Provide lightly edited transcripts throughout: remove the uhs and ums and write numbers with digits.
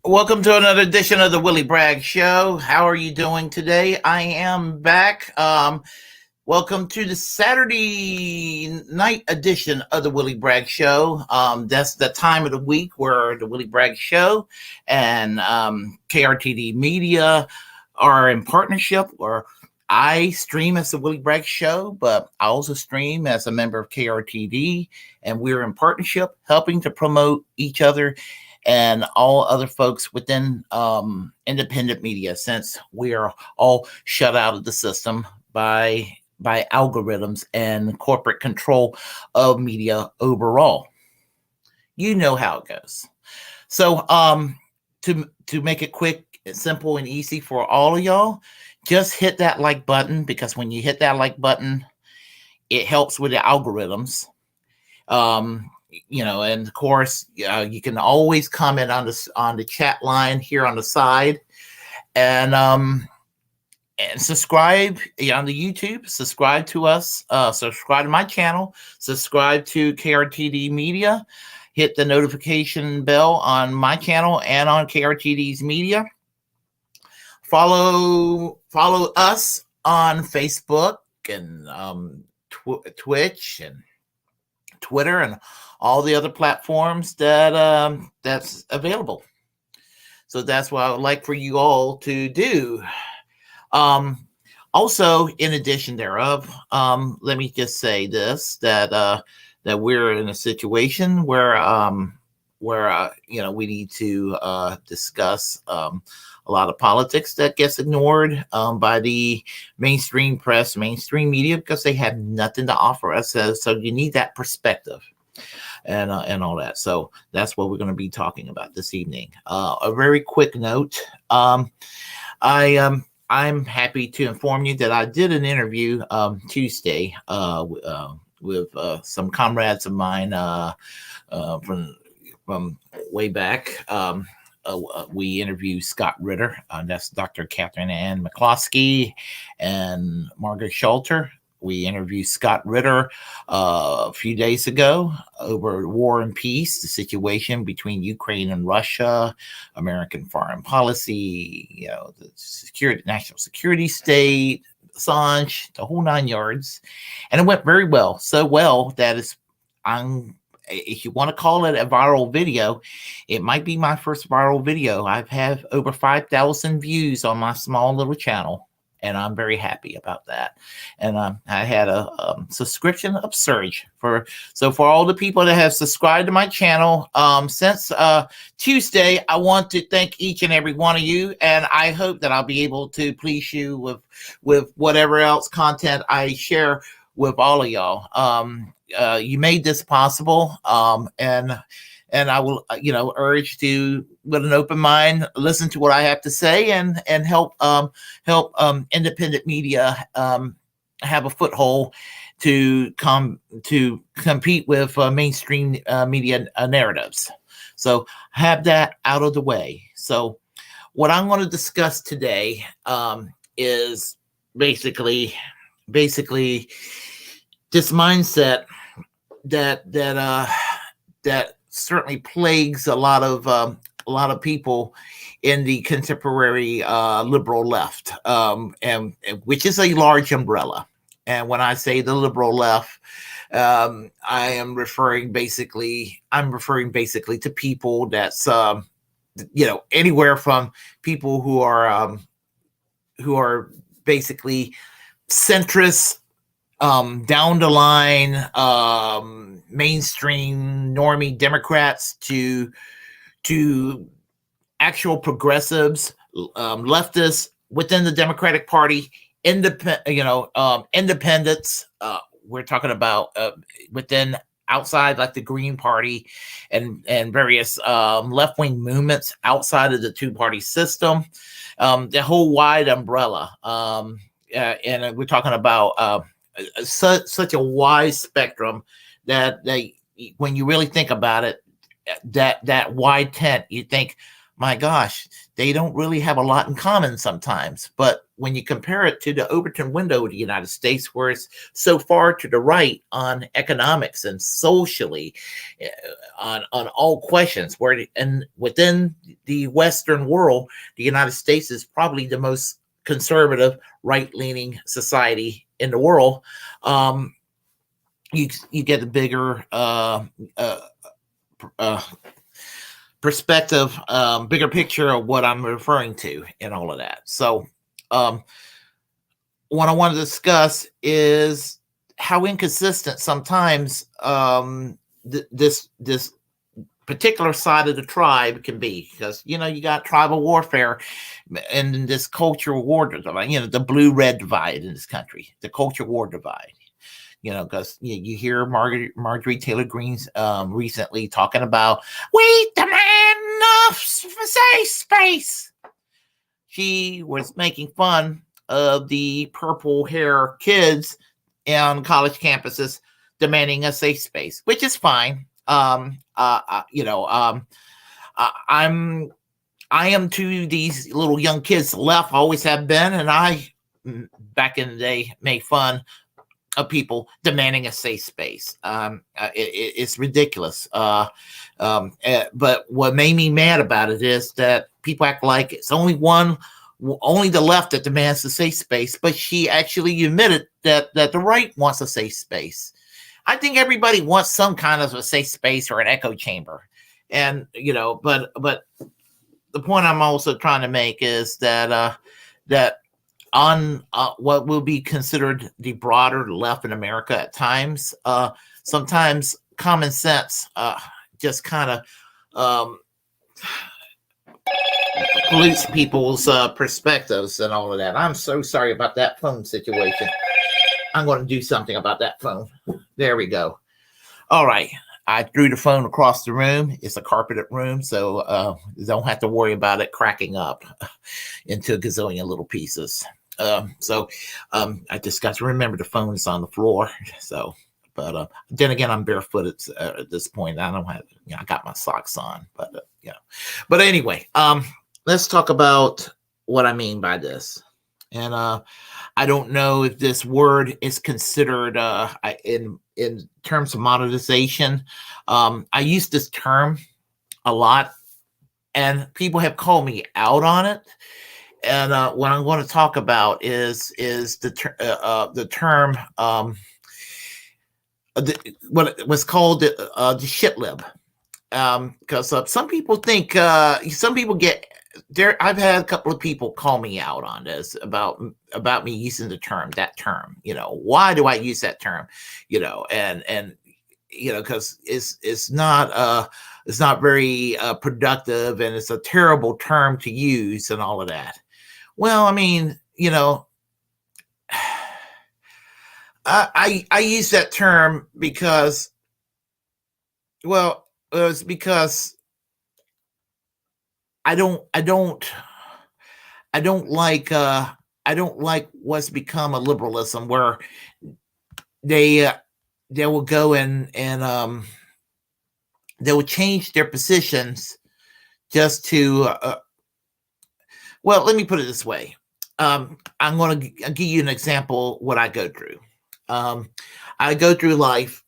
Welcome to another edition of the Willy Bragg Show. How are you doing today? I am back. Welcome to the Saturday night edition of the Willy Bragg Show. That's the time of the week where the Willy Bragg Show and KRTD Media are in partnership, or I stream as the Willy Bragg Show, but I also stream as a member of KRTD, and we're in partnership helping to promote each other and all other folks within independent media, since we are all shut out of the system by algorithms and corporate control of media overall. You know how it goes. So to make it quick, simple, and easy for all of y'all, just hit that like button, because when you hit that like button, it helps with the algorithms. And of course, you can always comment on the chat line here on the side, and subscribe on the YouTube. Subscribe to us. Subscribe to my channel. Subscribe to KRTD Media. Hit the notification bell on my channel and on KRTD's media. Follow us on Facebook and Twitch and Twitter and all the other platforms that's available. So that's what I would like for you all to do. Also, in addition thereof, let me just say this, that we're in a situation where we need to discuss a lot of politics that gets ignored by the mainstream press, mainstream media, because they have nothing to offer us. So you need that perspective and all that. So that's what we're going to be talking about this evening. A very quick note. I'm happy to inform you that I did an interview Tuesday with some comrades of mine from way back. We interviewed Scott Ritter, that's Dr. Catherine Ann McCloskey and Margaret Shelter. We interviewed Scott Ritter a few days ago over War and Peace, the situation between Ukraine and Russia, American foreign policy, the national security state, Assange, the whole 9 yards. And it went very well. So well that if you want to call it a viral video, it might be my first viral video. I've had over 5,000 views on my small little channel, and I'm very happy about that. And I had a subscription upsurge for all the people that have subscribed to my channel since Tuesday. I want to thank each and every one of you, and I hope that I'll be able to please you with whatever else content I share with all of y'all. You made this possible, and I will, urge to, with an open mind, listen to what I have to say and help independent media have a foothold to compete with mainstream media narratives. So have that out of the way. So what I'm going to discuss today is basically this mindset that certainly plagues a lot of people in the contemporary liberal left, and which is a large umbrella. And when I say the liberal left, I'm referring basically to people that's anywhere from people who are basically centrists, down the line, mainstream normie Democrats to actual progressives, leftists within the Democratic Party, independents. We're talking about within outside, like the Green Party and various left-wing movements outside of the two-party system, the whole wide umbrella. And we're talking about such a wide spectrum that when you really think about it, that wide tent, you think, my gosh, they don't really have a lot in common sometimes. But when you compare it to the Overton window of the United States, where it's so far to the right on economics and socially, on all questions, and within the Western world, the United States is probably the most conservative, right-leaning society in the world. You get a bigger perspective, bigger picture of what I'm referring to and all of that. So what I want to discuss is how inconsistent sometimes this particular side of the tribe can be, because you got tribal warfare and this cultural war divide, the blue-red divide in this country, the culture war divide. Because you hear Marjorie Taylor Greene recently talking about, we demand enough safe space. She was making fun of the purple hair kids on college campuses demanding a safe space, which is fine. I am to these little young kids left, always have been, and I back in the day made fun of people demanding a safe space. It's ridiculous. But what made me mad about it is that people act like it's only the left that demands a safe space, but she actually admitted that the right wants a safe space. I think everybody wants some kind of a safe space or an echo chamber. And, but the point I'm also trying to make is that on what will be considered the broader left in America at times, sometimes common sense just kind of pollutes people's perspectives and all of that. I'm so sorry about that phone situation. I'm going to do something about that phone. There we go. All right. I threw the phone across the room. It's a carpeted room, so don't have to worry about it cracking up into a gazillion little pieces. I just got to remember the phone is on the floor. So, but then again, I'm barefooted at this point. I don't have, I got my socks on, but But anyway, let's talk about what I mean by this. And I don't know if this word is considered in terms of monetization. I use this term a lot, and people have called me out on it. And what I'm going to talk about is the term what was called the shit lib, because some people think some people get there. I've had a couple of people call me out on this about me using that term. Why do I use that term? And because it's not very productive, and it's a terrible term to use and all of that. Well, I mean, I use that term because, well, it's because I don't like what's become a liberalism, where they will go and they will change their positions just to well, let me put it this way. I'm going to give you an example what I go through. I go through life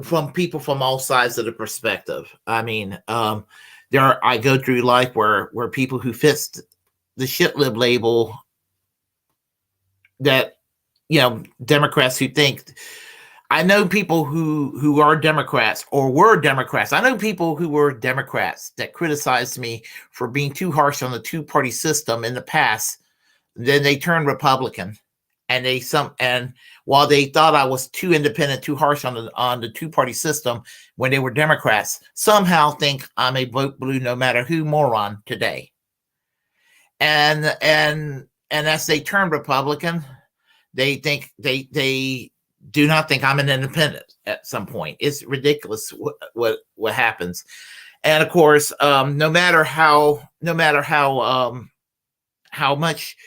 from people from all sides of the perspective. I mean, I go through life where people who fits the shit lib label, that Democrats who think. I know people who are Democrats or were Democrats. I know people who were Democrats that criticized me for being too harsh on the two-party system in the past. Then they turned Republican, and while they thought I was too independent, too harsh on the two-party system when they were Democrats, somehow think I'm a vote blue no matter who moron today. And as they turn Republican, they think they do not think I'm an independent at some point. It's ridiculous what happens. And of course, no matter how much,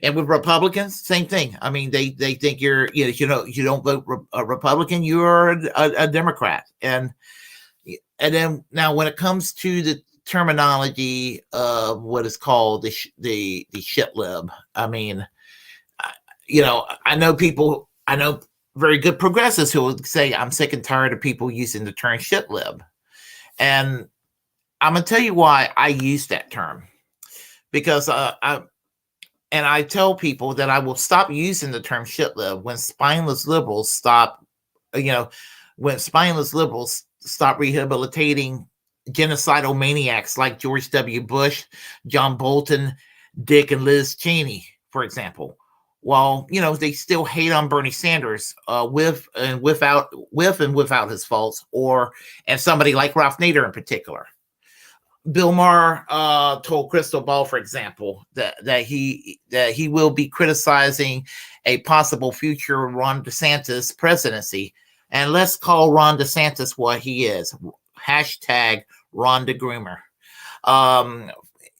and with Republicans, same thing. I mean, they think you don't vote Republican, you're a Democrat. And then now when it comes to terminology of what is called the shit lib. I mean, I know very good progressives who will say, I'm sick and tired of people using the term shit lib. And I'm going to tell you why I use that term. Because I tell people that I will stop using the term shit lib when spineless liberals stop rehabilitating genocidal maniacs like George W. Bush, John Bolton, Dick and Liz Cheney, for example. While they still hate on Bernie Sanders with and without his faults, and somebody like Ralph Nader in particular. Bill Maher told Crystal Ball, for example, that he will be criticizing a possible future Ron DeSantis presidency, and let's call Ron DeSantis what he is: hashtag Ron DeGroomer.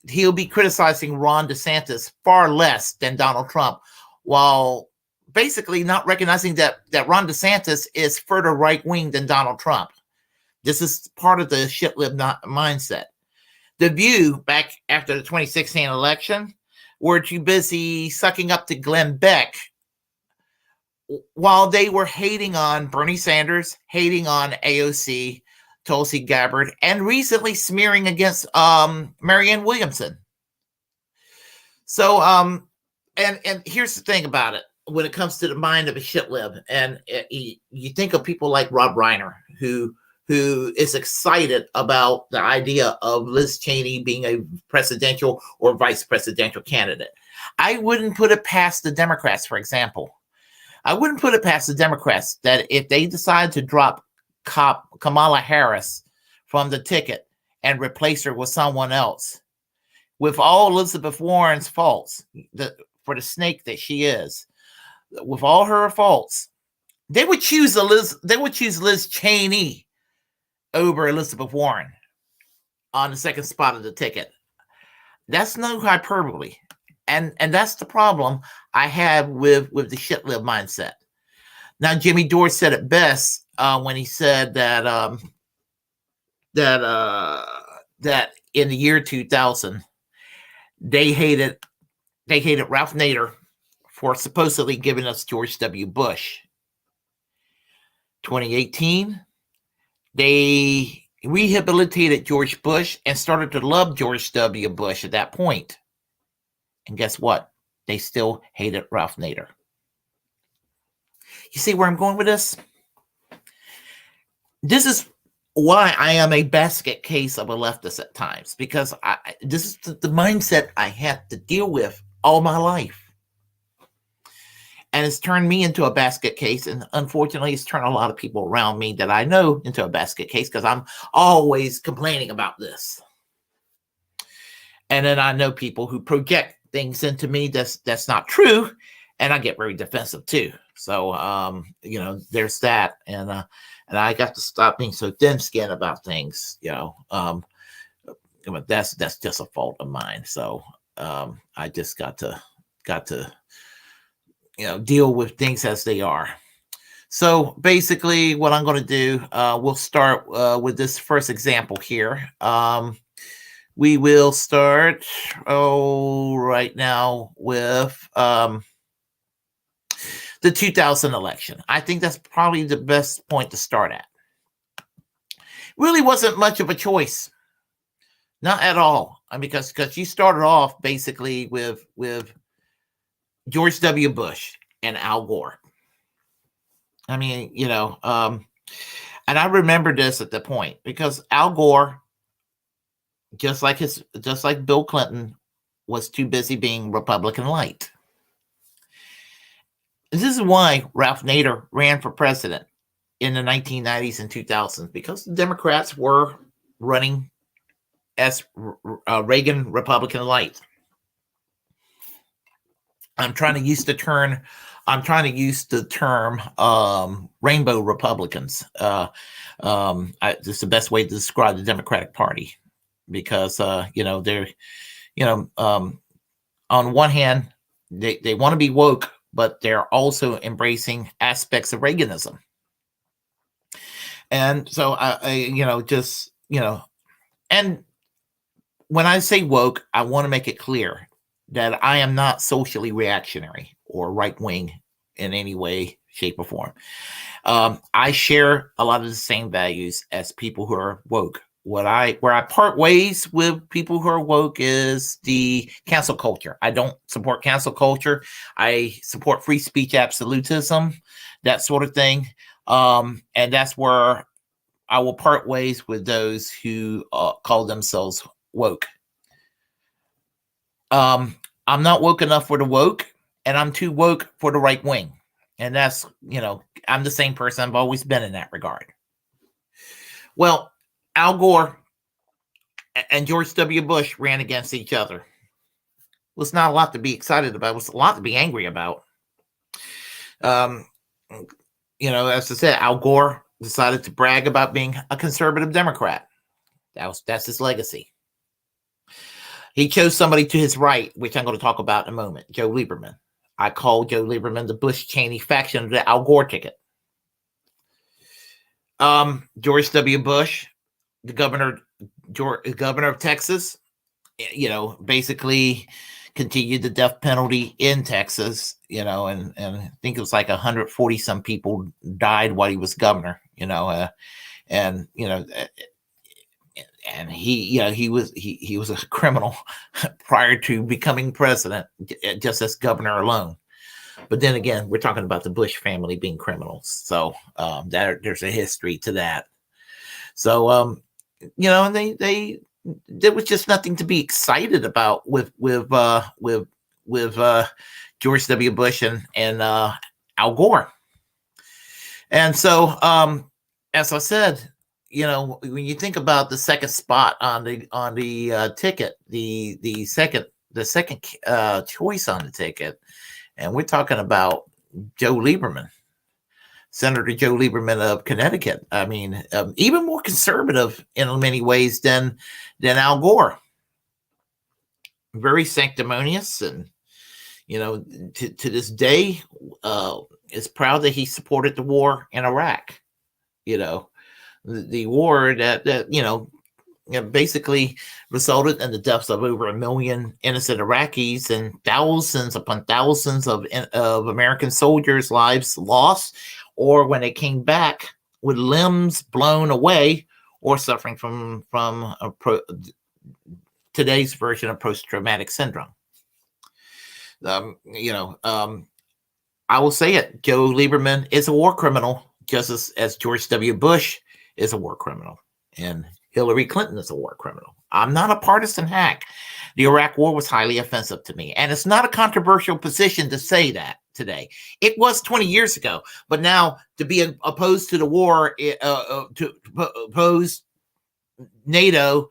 He'll be criticizing Ron DeSantis far less than Donald Trump, while basically not recognizing that Ron DeSantis is further right-wing than Donald Trump. This is part of the shit lib mindset. The View, back after the 2016 election, were too busy sucking up to Glenn Beck while they were hating on Bernie Sanders, hating on AOC, Tulsi Gabbard, and recently smearing against Marianne Williamson. So, and here's the thing about it when it comes to the mind of a shit lib, and you think of people like Rob Reiner, who is excited about the idea of Liz Cheney being a presidential or vice presidential candidate. I wouldn't put it past the Democrats, for example. I wouldn't put it past the Democrats that if they decide to drop Kamala Harris from the ticket and replace her with someone else, with all Elizabeth Warren's faults, for the snake that she is, with all her faults, they would choose Liz Cheney over Elizabeth Warren on the second spot of the ticket. That's no hyperbole. And that's the problem I have with the shit lib mindset. Now, Jimmy Dore said it best when he said that in the year 2000, they hated Ralph Nader for supposedly giving us George W. Bush. 2018, they rehabilitated George Bush and started to love George W. Bush at that point. And guess what? They still hated Ralph Nader. You see where I'm going with this? This is why I am a basket case of a leftist at times, because this is the mindset I had to deal with all my life. And it's turned me into a basket case. And unfortunately, it's turned a lot of people around me that I know into a basket case because I'm always complaining about this. And then I know people who project things into me that's not true. And I get very defensive too. So, there's that. And I got to stop being so thin-skinned about things, but that's just a fault of mine. So I just got to deal with things as they are. So basically what I'm going to do, we'll start with this first example here. We will start right now with the 2000 election. I think that's probably the best point to start at. Really wasn't much of a choice. Not at all. I mean, because you started off basically with George W. Bush and Al Gore. I mean, and I remember this at the point because Al Gore, just like Bill Clinton, was too busy being Republican light. This is why Ralph Nader ran for president in the 1990s and 2000s, because the Democrats were running as Reagan Republican light. I'm trying to use the term rainbow Republicans. This is the best way to describe the Democratic Party, because they're on one hand they want to be woke, but they're also embracing aspects of Reaganism. And so and when I say woke, I want to make it clear that I am not socially reactionary or right wing in any way, shape, or form. I share a lot of the same values as people who are woke. Where I part ways with people who are woke is the cancel culture. I don't support cancel culture. I support free speech absolutism, that sort of thing. And that's where I will part ways with those who call themselves woke. I'm not woke enough for the woke, and I'm too woke for the right wing. And that's, I'm the same person I've always been in that regard. Well, Al Gore and George W. Bush ran against each other. Well, it's not a lot to be excited about. It's a lot to be angry about. As I said, Al Gore decided to brag about being a conservative Democrat. That's his legacy. He chose somebody to his right, which I'm going to talk about in a moment, Joe Lieberman. I call Joe Lieberman the Bush-Cheney faction of the Al Gore ticket. George W. Bush, the governor of Texas, basically continued the death penalty in Texas, and I think it was like 140 some people died while he was governor, and he was a criminal prior to becoming president, just as governor alone. But then again, we're talking about the Bush family being criminals, so there's a history to that. So and there was just nothing to be excited about with George W. Bush and Al Gore. And so, as I said, when you think about the second spot on the ticket, the second choice on the ticket, and we're talking about Joe Lieberman, Senator Joe Lieberman of Connecticut. I mean, even more conservative in many ways than Al Gore. Very sanctimonious, and to this day, is proud that he supported the war in Iraq. The war that basically resulted in the deaths of over 1 million innocent Iraqis and thousands upon thousands of American soldiers' lives lost, or when they came back with limbs blown away, or suffering from today's version of post-traumatic syndrome. I will say it: Joe Lieberman is a war criminal, just as George W. Bush is a war criminal, and Hillary Clinton is a war criminal. I'm not a partisan hack. The Iraq War was highly offensive to me, and it's not a controversial position to say that today. It was 20 years ago, but now to be opposed to the war, to oppose NATO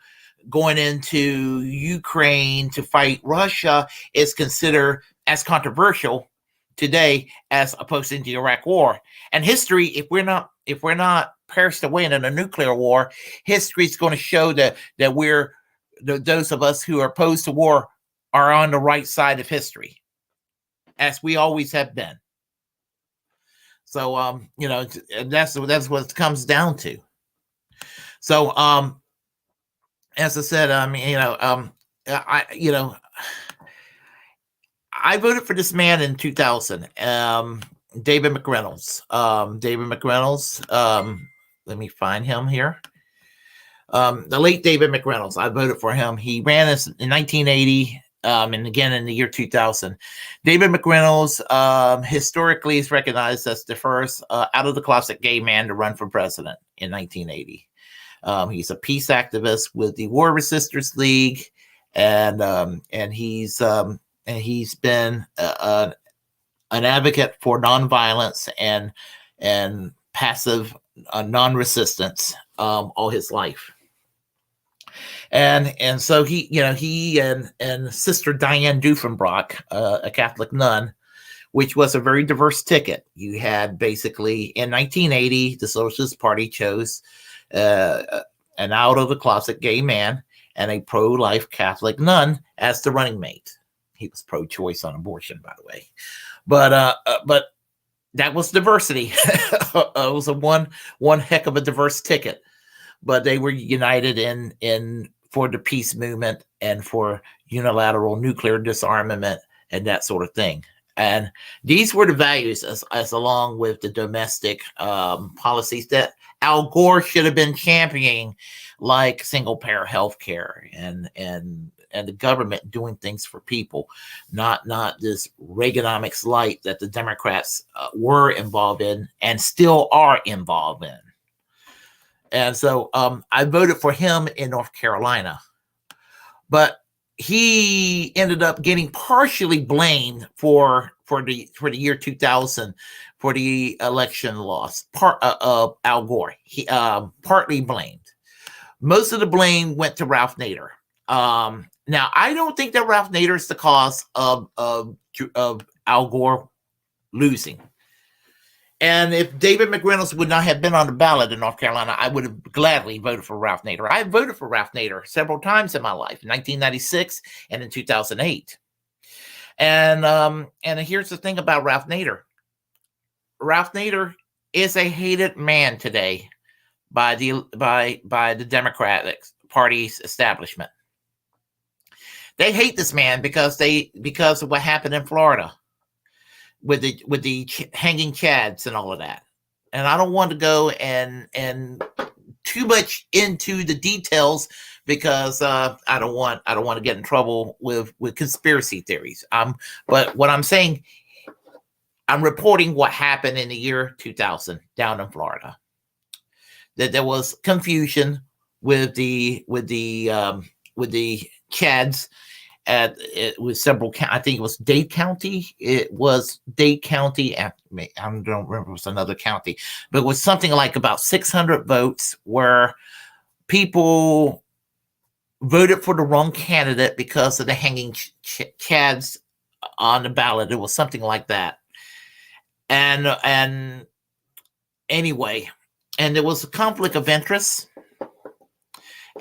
going into Ukraine to fight Russia is considered as controversial today as opposed to the Iraq War. And history, if we're not perished away in a nuclear war, history is going to show that we're those of us who are opposed to war are on the right side of history, as we always have been. So that's what it comes down to. So as I said, I voted for this man in 2000, David McReynolds. David McReynolds, let me find him here. The late David McReynolds, I voted for him. He ran in 1980 and again in the year 2000. David McReynolds historically is recognized as the first out of the closet gay man to run for president in 1980. He's a peace activist with the War Resisters League, and he's been an advocate for nonviolence and passive non-resistance all his life. And so he and Sister Diane Doofenbrock, a Catholic nun, which was a very diverse ticket. You had basically in 1980, the Socialist Party chose an out of the closet gay man and a pro-life Catholic nun as the running mate. He was pro-choice on abortion, by the way, but that was diversity. It was one heck of a diverse ticket, but they were united in for the peace movement and for unilateral nuclear disarmament and that sort of thing. And these were the values as along with the domestic policies that Al Gore should have been championing, like single payer health care and the government doing things for people, not this Reaganomics light that the Democrats were involved in and still are involved in. And so I voted for him in North Carolina, but he ended up getting partially blamed for the year 2000 for the election loss. Of Al Gore, he partly blamed. Most of the blame went to Ralph Nader. Now, I don't think that Ralph Nader is the cause of Al Gore losing. And if David McReynolds would not have been on the ballot in North Carolina, I would have gladly voted for Ralph Nader. I voted for Ralph Nader several times in my life, in 1996 and in 2008. And here's the thing about Ralph Nader. Ralph Nader is a hated man today by the Democratic Party's establishment. They hate this man because of what happened in Florida with the hanging chads and all of that. And I don't want to go and too much into the details because I don't want to get in trouble with conspiracy theories. But what I'm saying, I'm reporting what happened in the year 2000 down in Florida. That there was confusion with the chads. It was several. I think it was Dade County. It was Dade County. I don't remember. It was another county, but it was something like about 600 votes where people voted for the wrong candidate because of the hanging chads on the ballot. It was something like that. And anyway, and there was a conflict of interest.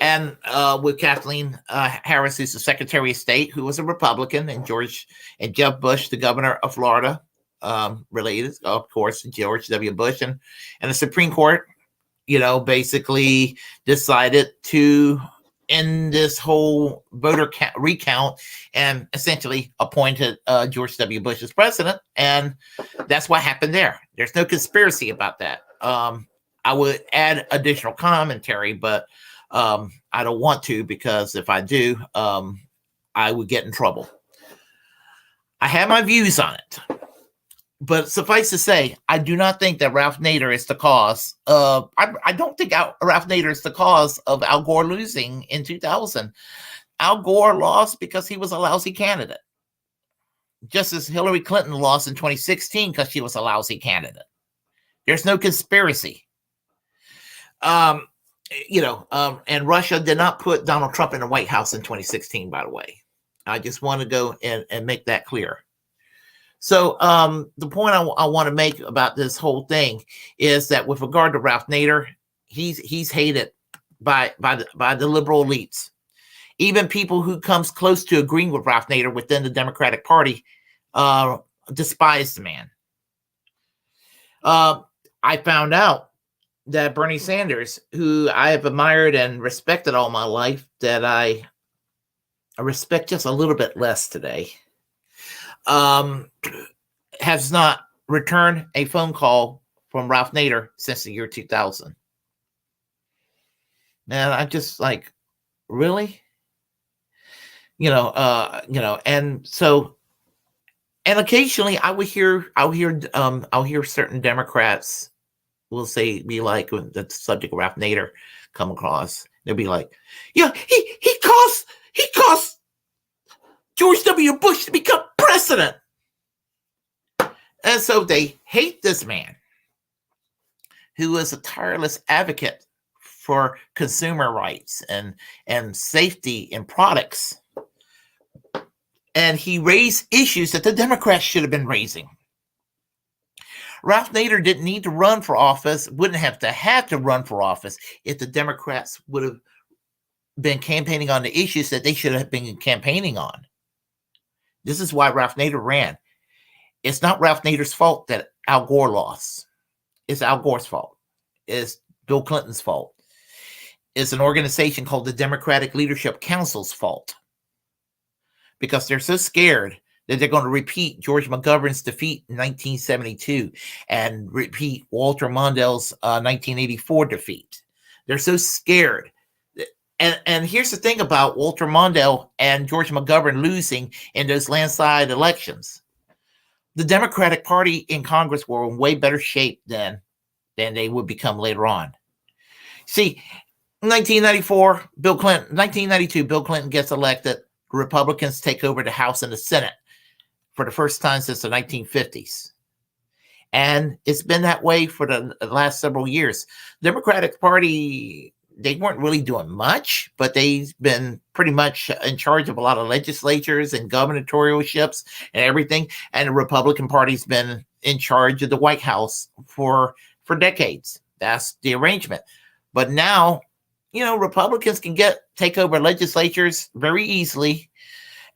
And with Kathleen Harris, who's the Secretary of State, who was a Republican, and Jeb Bush, the governor of Florida, related, of course, to George W. Bush, and the Supreme Court, basically decided to end this whole voter recount and essentially appointed George W. Bush as president. And that's what happened there. There's no conspiracy about that. I would add additional commentary, but I don't want to, because if I do, I would get in trouble. I have my views on it, but suffice to say, I do not think that Ralph Nader is the cause of. I don't think Ralph Nader is the cause of Al Gore losing in 2000. Al Gore lost because he was a lousy candidate, just as Hillary Clinton lost in 2016 because she was a lousy candidate. There's no conspiracy. And Russia did not put Donald Trump in the White House in 2016, by the way. I just want to go and make that clear. So the point I want to make about this whole thing is that with regard to Ralph Nader, he's hated by the liberal elites. Even people who comes close to agreeing with Ralph Nader within the Democratic Party despise the man. I found out that Bernie Sanders, who I have admired and respected all my life, that I respect just a little bit less today, has not returned a phone call from Ralph Nader since the year 2000. And I'm just like, really? And so, and occasionally I'll hear certain Democrats will be like, when the subject of Ralph Nader come across, they'll be like, yeah, he caused George W. Bush to become president. And so they hate this man who is a tireless advocate for consumer rights and safety in products. And he raised issues that the Democrats should have been raising. Ralph Nader didn't need to run for office, wouldn't have to run for office if the Democrats would have been campaigning on the issues that they should have been campaigning on. This is why Ralph Nader ran. It's not Ralph Nader's fault that Al Gore lost. It's Al Gore's fault. It's Bill Clinton's fault. is an organization called the Democratic Leadership Council's fault, because they're so scared that they're going to repeat George McGovern's defeat in 1972 and repeat Walter Mondale's 1984 defeat. They're so scared. And here's the thing about Walter Mondale and George McGovern losing in those landslide elections. The Democratic Party in Congress were in way better shape than they would become later on. See, 1992, Bill Clinton gets elected. Republicans take over the House and the Senate for the first time since the 1950s. And it's been that way for the last several years. Democratic Party, they weren't really doing much, but they've been pretty much in charge of a lot of legislatures and gubernatorialships and everything. And the Republican Party's been in charge of the White House for decades. That's the arrangement. But now, Republicans can take over legislatures very easily,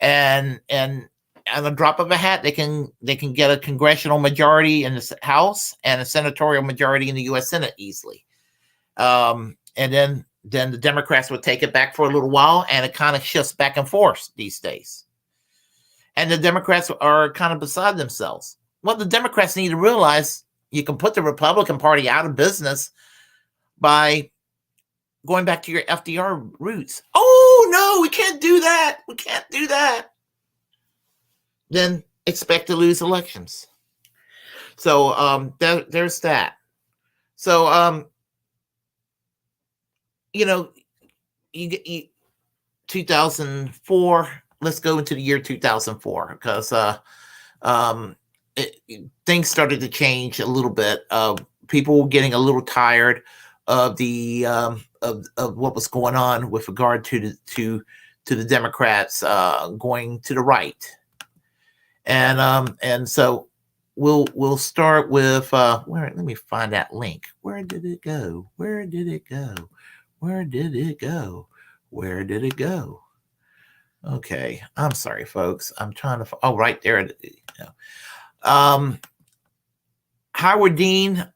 and on a drop of a hat, they can get a congressional majority in the House and a senatorial majority in the U.S. Senate easily. And then the Democrats would take it back for a little while, and it kind of shifts back and forth these days. And the Democrats are kind of beside themselves. Well, the Democrats need to realize you can put the Republican Party out of business by going back to your FDR roots. Oh, no, we can't do that. We can't do that. Then expect to lose elections. So there's that. So, you 2004, let's go into the year 2004, because things started to change a little bit. People were getting a little tired of the of what was going on with regard to the Democrats going to the right, and so we'll start with where. Let me find that link. Where did it go? Where did it go? Where did it go? Where did it go? Okay, I'm sorry, folks. I'm trying to. Oh, right there. Howard Dean,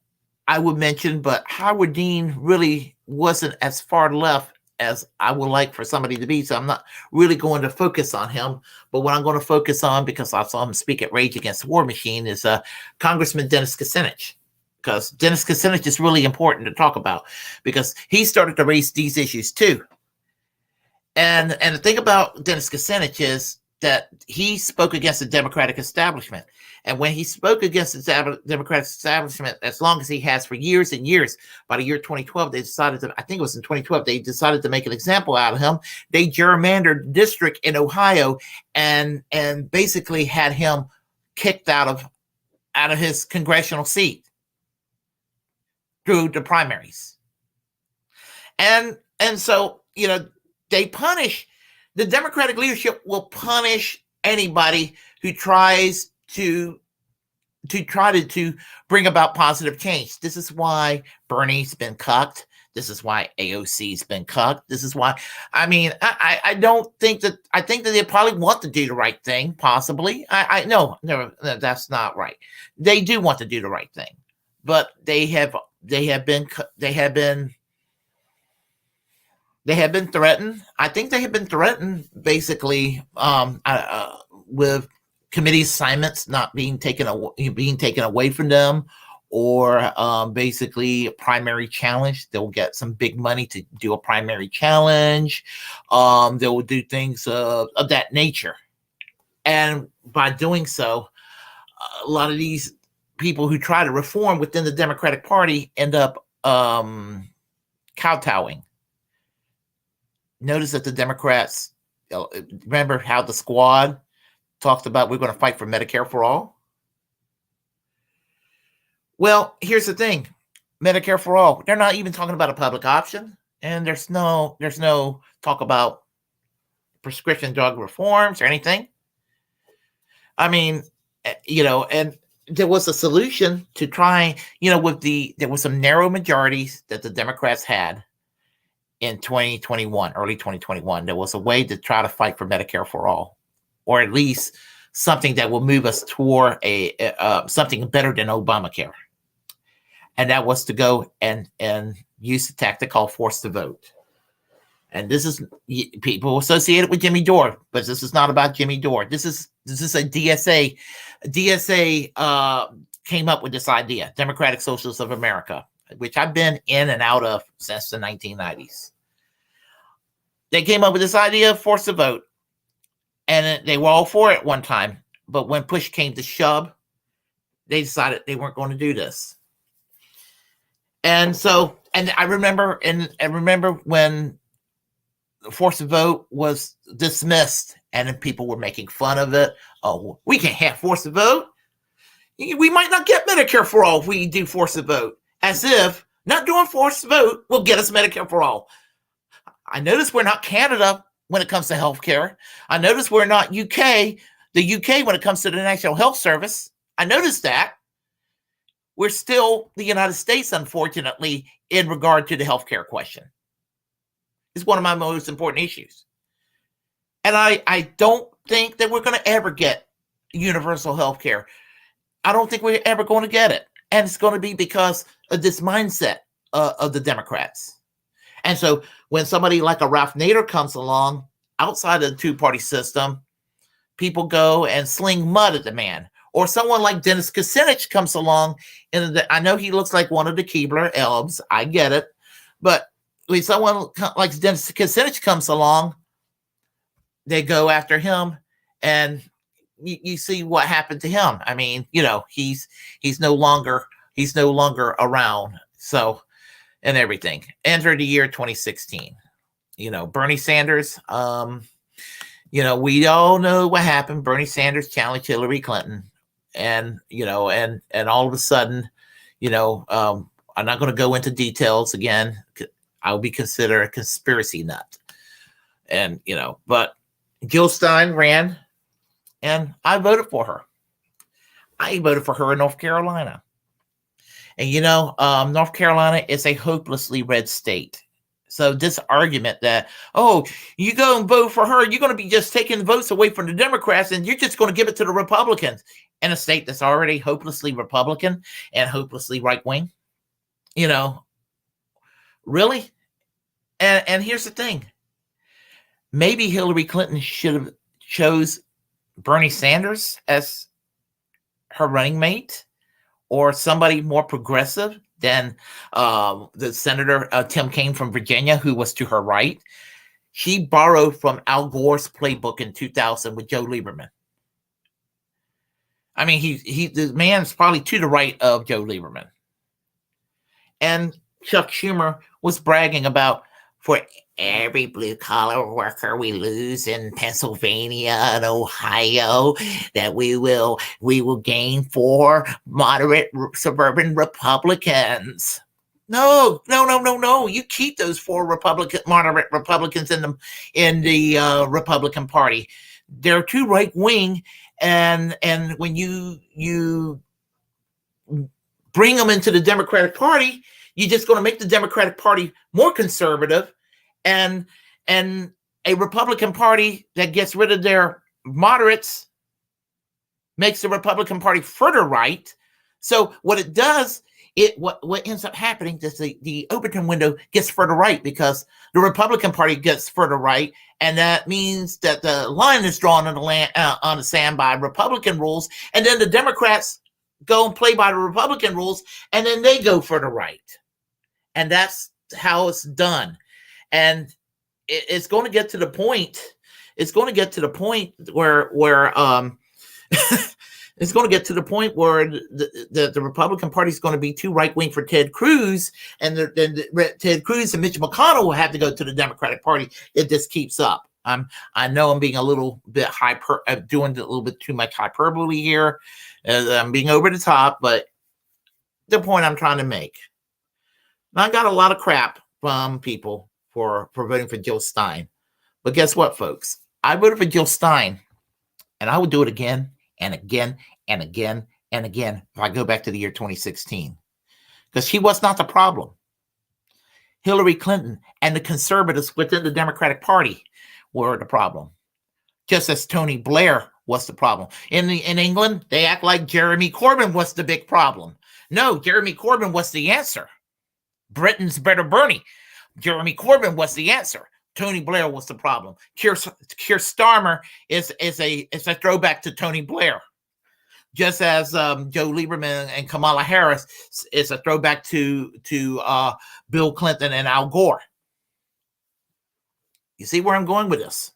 I would mention, but Howard Dean really wasn't as far left as I would like for somebody to be. So I'm not really going to focus on him. But what I'm going to focus on, because I saw him speak at Rage Against the War Machine, is Congressman Dennis Kucinich. Because Dennis Kucinich is really important to talk about, because he started to raise these issues too. And the thing about Dennis Kucinich is that he spoke against the Democratic establishment. And when he spoke against the Democratic establishment, as long as he has for years and years, by the year 2012, they decided to, I think it was in 2012, they decided to make an example out of him. They gerrymandered the district in Ohio and basically had him kicked out of his congressional seat through the primaries. And so, they punish, the Democratic leadership will punish anybody who tries to bring about positive change. This is why Bernie's been cucked. This is why AOC's been cucked. This is why, I don't think that, I think that they probably want to do the right thing, possibly. No, that's not right. They do want to do the right thing, but they have been threatened. I think they have been threatened basically with committee assignments not being taken away from them, or basically a primary challenge. They'll get some big money to do a primary challenge. They will do things of that nature, and by doing so, a lot of these people who try to reform within the Democratic Party end up kowtowing. Notice that the Democrats, remember how the squad talked about we're going to fight for Medicare for all? Well, here's the thing. Medicare for all, they're not even talking about a public option, and there's no talk about prescription drug reforms or anything. And there was a solution to try, there were some narrow majorities that the Democrats had in 2021, early 2021. There was a way to try to fight for Medicare for all, or at least something that will move us toward something better than Obamacare. And that was to go and use the tactic called force to vote. And this is people associate it with Jimmy Dore, but this is not about Jimmy Dore. This is a DSA. DSA came up with this idea, Democratic Socialists of America, which I've been in and out of since the 1990s. They came up with this idea of force the vote, and they were all for it at one time. But when push came to shove, they decided they weren't going to do this. And so, and I remember when force the vote was dismissed, and then people were making fun of it. Oh, we can't have force the vote. We might not get Medicare for all if we do force the vote. As if not doing force the vote will get us Medicare for all. I notice we're not Canada when it comes to healthcare. I notice we're not the UK when it comes to the National Health Service. I noticed that. We're still the United States, unfortunately, in regard to the healthcare question. It's one of my most important issues. And I don't think that we're going to ever get universal health care. I don't think we're ever going to get it. And it's going to be because of this mindset of the Democrats. And so when somebody like a Ralph Nader comes along outside of the two-party system, people go and sling mud at the man. Or someone like Dennis Kucinich comes along, and I know he looks like one of the Keebler elves. I get it. But when someone like Dennis Kucinich comes along, they go after him, and you see what happened to him. I mean, he's no longer around. So, and everything. Enter the year 2016. Bernie Sanders. We all know what happened. Bernie Sanders challenged Hillary Clinton, and all of a sudden, I'm not going to go into details again. I would be considered a conspiracy nut. And, but Jill Stein ran, and I voted for her. I voted for her in North Carolina. And, North Carolina is a hopelessly red state. So this argument that, you go and vote for her, you're going to be just taking votes away from the Democrats, and you're just going to give it to the Republicans in a state that's already hopelessly Republican and hopelessly right-wing. Really? And here's the thing. Maybe Hillary Clinton should have chose Bernie Sanders as her running mate, or somebody more progressive than the Senator Tim Kaine from Virginia, who was to her right. She borrowed from Al Gore's playbook in 2000 with Joe Lieberman. I mean, the man's probably to the right of Joe Lieberman. And Chuck Schumer was bragging about, for every blue collar worker we lose in Pennsylvania and Ohio, that we will gain 4 moderate suburban Republicans. No. You keep those 4 moderate Republicans in the Republican Party. They're too right wing, and when you bring them into the Democratic Party, you're just going to make the Democratic Party more conservative, and a Republican Party that gets rid of their moderates makes the Republican Party further right. So what it does, what ends up happening is the Overton window gets further right, because the Republican Party gets further right, and that means that the line is drawn on the sand by Republican rules, and then the Democrats go and play by the Republican rules, and then they go further right. And that's how it's done. And it's going to get to the point. It's going to get to the point where it's going to get to the point where the Republican Party is going to be too right wing for Ted Cruz, and Ted Cruz and Mitch McConnell will have to go to the Democratic Party if this keeps up. I know I'm being a little bit doing a little bit too much hyperbole here. I'm being over the top, but the point I'm trying to make. Now, I got a lot of crap from people for voting for Jill Stein. But guess what, folks? I voted for Jill Stein, and I would do it again and again and again and again if I go back to the year 2016. Because she was not the problem. Hillary Clinton and the conservatives within the Democratic Party were the problem. Just as Tony Blair was the problem. In England, they act like Jeremy Corbyn was the big problem. No, Jeremy Corbyn was the answer. Britain's better Bernie. Jeremy Corbyn was the answer. Tony Blair was the problem. Keir Starmer is a throwback to Tony Blair, just as Joe Lieberman and Kamala Harris is a throwback to Bill Clinton and Al Gore. You see where I'm going with this?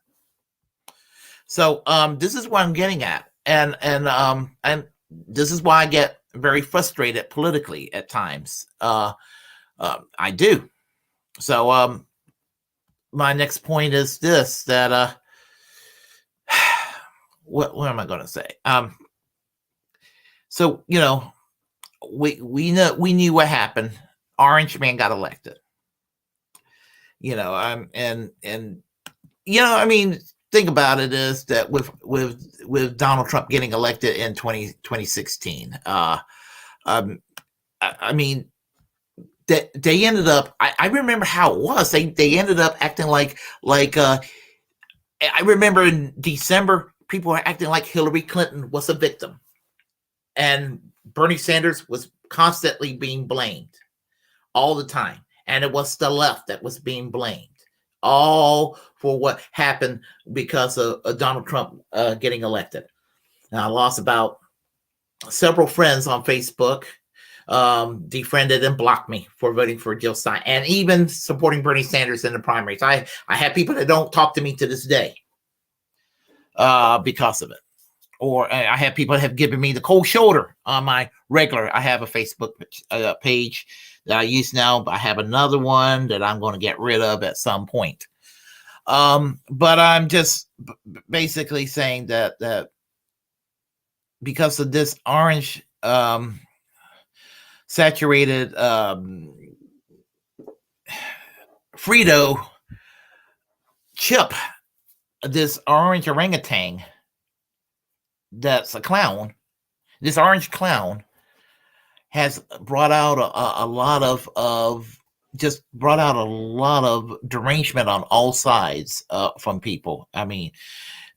So this is what I'm getting at, and this is why I get very frustrated politically at times. I do. So my next point is this: that what am I going to say? So we knew what happened. Orange man got elected. And I mean, think about it is that with Donald Trump getting elected in 2016, I mean, that they ended up. I remember how it was. They ended up acting like I remember in December, people were acting like Hillary Clinton was a victim, and Bernie Sanders was constantly being blamed all the time, and it was the left that was being blamed all for what happened because of Donald Trump getting elected. Now, I lost about several friends on Facebook, defriended and blocked me for voting for Jill Stein, and even supporting Bernie Sanders in the primaries. I have people that don't talk to me to this day because of it. Or I have people that have given me the cold shoulder on my regular. I have a Facebook page that I use now, but I have another one that I'm going to get rid of at some point. But I'm just basically saying that because of this orange saturated Frito chip, this orange orangutan that's a clown, this orange clown has brought out a lot of derangement on all sides from people. I mean,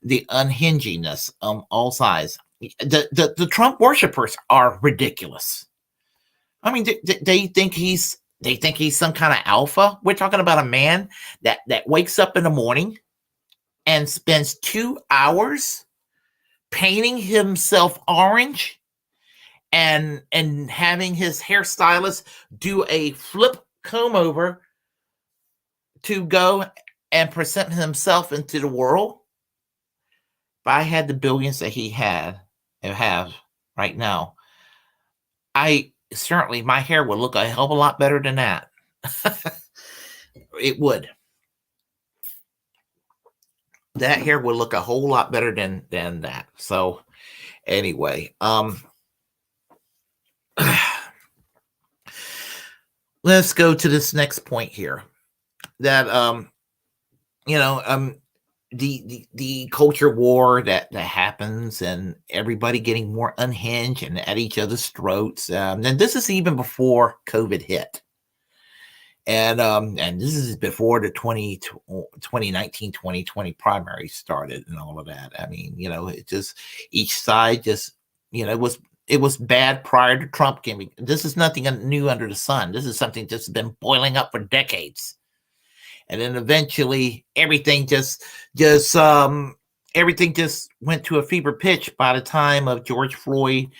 the unhinginess on all sides. The Trump worshipers are ridiculous. I mean, they think he's some kind of alpha. We're talking about a man that wakes up in the morning and spends 2 hours painting himself orange and having his hairstylist do a flip comb over to go and present himself into the world. If I had the billions that he have right now, my hair would look a hell of a lot better than that. It would. That hair would look a whole lot better than that. So anyway, let's go to this next point here. That the culture war that happens, and everybody getting more unhinged and at each other's throats. And this is even before COVID hit. And this is before the 2019-2020 primary started and all of that. I mean, it just, each side just, it was bad prior to Trump getting. This is nothing new under the sun. This is something that's been boiling up for decades. And then eventually everything just went to a fever pitch by the time of George Floyd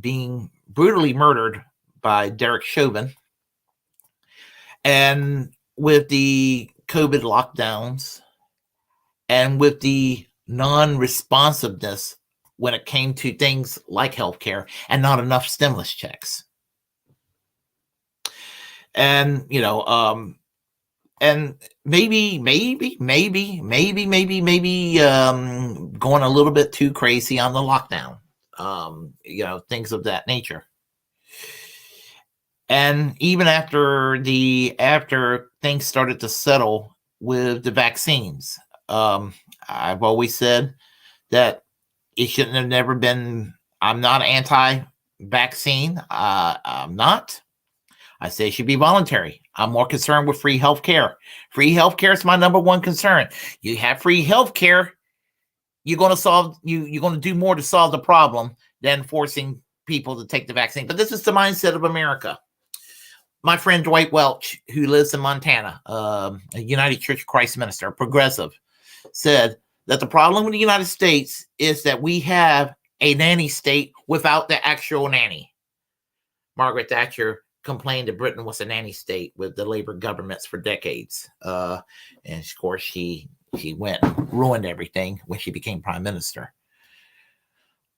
being brutally murdered by Derek Chauvin. And with the COVID lockdowns and with the non-responsiveness when it came to things like healthcare and not enough stimulus checks. And, and maybe going a little bit too crazy on the lockdown, things of that nature. And even after things started to settle with the vaccines, I've always said that it shouldn't have never been. I'm not anti-vaccine. I'm not. I say it should be voluntary. I'm more concerned with free healthcare. Free healthcare is my number one concern. You have free healthcare, you're going to do more to solve the problem than forcing people to take the vaccine. But this is the mindset of America. my friend Dwight Welch, who lives in Montana, a United Church of Christ minister, a progressive, said that the problem with the United States is that we have a nanny state without the actual nanny. Margaret Thatcher complained that Britain was a nanny state with the Labour governments for decades. And of course, she went and ruined everything when she became prime minister.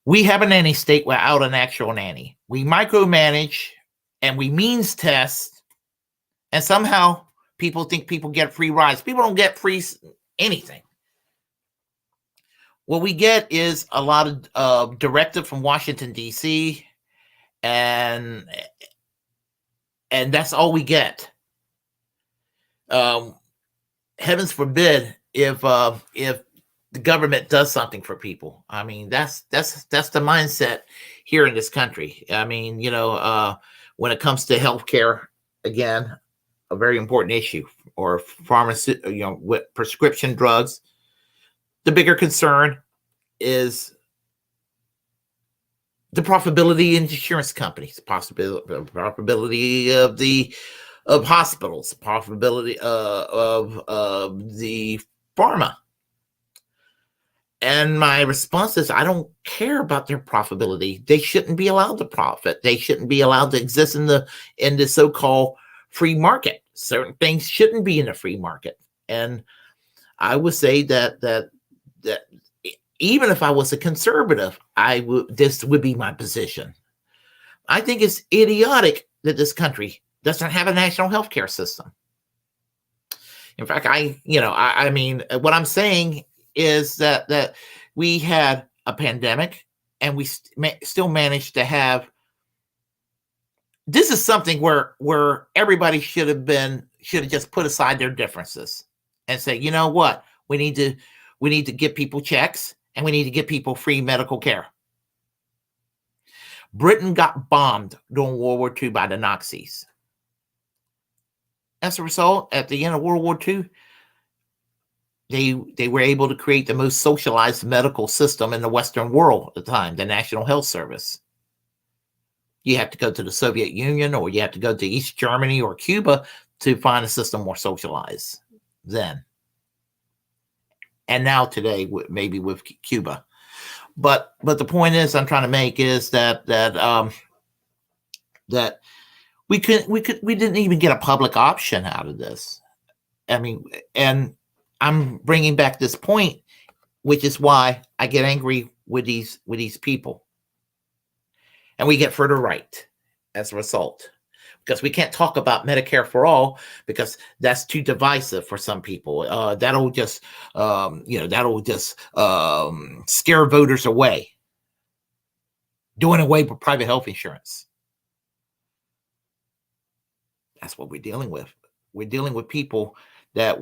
We have a nanny state without an actual nanny. We micromanage and we means test, and somehow people think people get free rides. People don't get free anything. What we get is a lot of directive from Washington, D.C., and that's all we get. Heavens forbid if the government does something for people. I mean, that's the mindset here in this country. I mean, when it comes to healthcare, again, a very important issue, or pharmacy, with prescription drugs. The bigger concern is the profitability in insurance companies, profitability of hospitals, profitability of the pharma. And my response is, I don't care about their profitability. They shouldn't be allowed to profit. They shouldn't be allowed to exist in the so-called free market. Certain things shouldn't be in the free market. And I would say that even if I was a conservative, this would be my position. I think it's idiotic that this country doesn't have a national healthcare system. In fact, I mean, what I'm saying is that we had a pandemic and we still managed to have. This is something where everybody should have just put aside their differences and say, you know what, we need to give people checks and we need to give people free medical care. Britain got bombed during World War II by the Nazis. As a result, at the end of World War II, they were able to create the most socialized medical system in the Western world at the time, the National Health Service. You have to go to the Soviet Union, or you have to go to East Germany or Cuba to find a system more socialized then. And now today, maybe with Cuba. But the point is, I'm trying to make is that we didn't even get a public option out of this. I mean, and I'm bringing back this point, which is why I get angry with these people. And we get further right as a result, because we can't talk about Medicare for all because that's too divisive for some people. That'll just scare voters away. Doing away with private health insurance. That's what we're dealing with. We're dealing with people that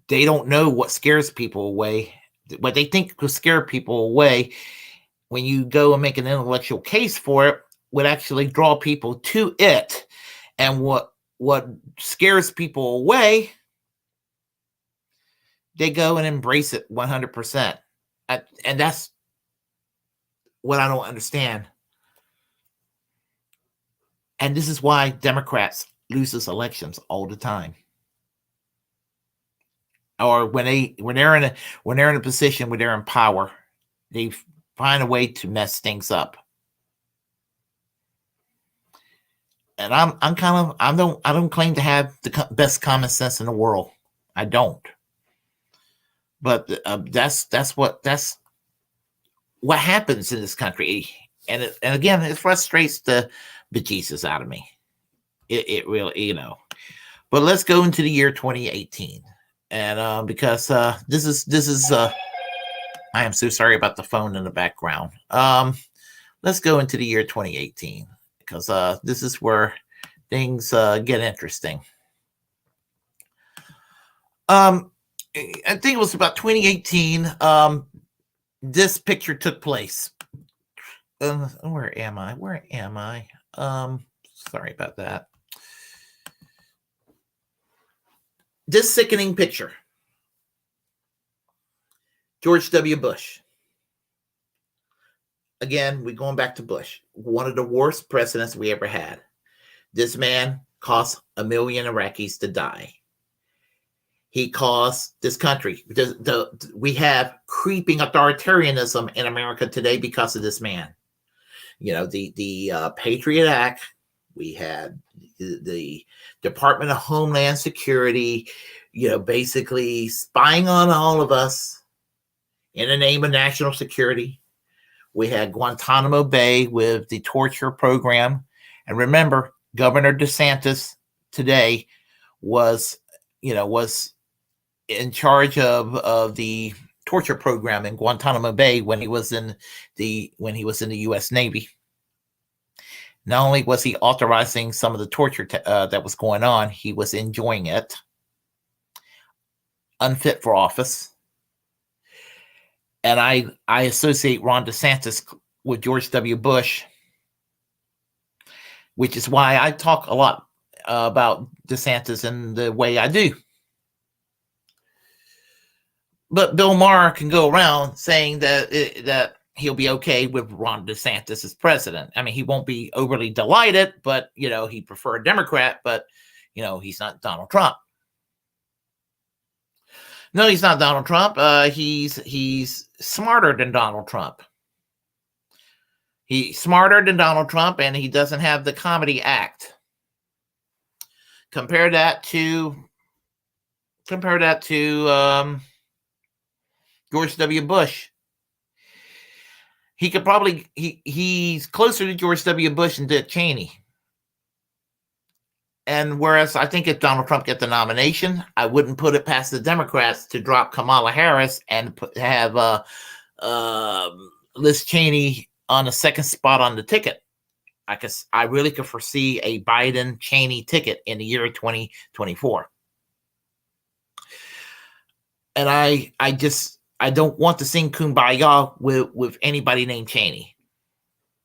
they don't know what scares people away. What they think will scare people away, when you go and make an intellectual case for it, would actually draw people to it. And what scares people away, they go and embrace it 100%. And that's what I don't understand. And this is why Democrats lose elections all the time. Or when they're in a position where they're in power, they find a way to mess things up. And I don't claim to have the best common sense in the world. I don't. But that's what happens in this country. And again, it frustrates the bejesus out of me. It really, But let's go into the year 2018, and because this is I am so sorry about the phone in the background. Let's go into the year 2018, because this is where things get interesting. I think it was about 2018. This picture took place. Where am I? Sorry about that. This sickening picture. George W. Bush. Again, we're going back to Bush. One of the worst presidents we ever had. This man caused 1 million Iraqis to die. He caused this country. We have creeping authoritarianism in America today because of this man. You know, the Patriot Act. We had the Department of Homeland Security, you know, basically spying on all of us in the name of national security. We had Guantanamo Bay with the torture program. And remember, Governor DeSantis today was in charge of the torture program in Guantanamo Bay when he was in the U.S. Navy. Not only was he authorizing some of the torture that was going on, he was enjoying it. Unfit for office. And I associate Ron DeSantis with George W. Bush, which is why I talk a lot about DeSantis in the way I do. But Bill Maher can go around saying that he'll be okay with Ron DeSantis as president. I mean, he won't be overly delighted, but, you know, he'd prefer a Democrat, but, you know, he's not Donald Trump. No, he's not Donald Trump. He's smarter than Donald Trump. He's smarter than Donald Trump, and he doesn't have the comedy act. Compare that to George W. Bush. He's closer to George W. Bush than Dick Cheney. And whereas I think if Donald Trump gets the nomination, I wouldn't put it past the Democrats to drop Kamala Harris and have Liz Cheney on the second spot on the ticket. I really could foresee a Biden-Cheney ticket in the year 2024. And I don't want to sing Kumbaya with anybody named Cheney.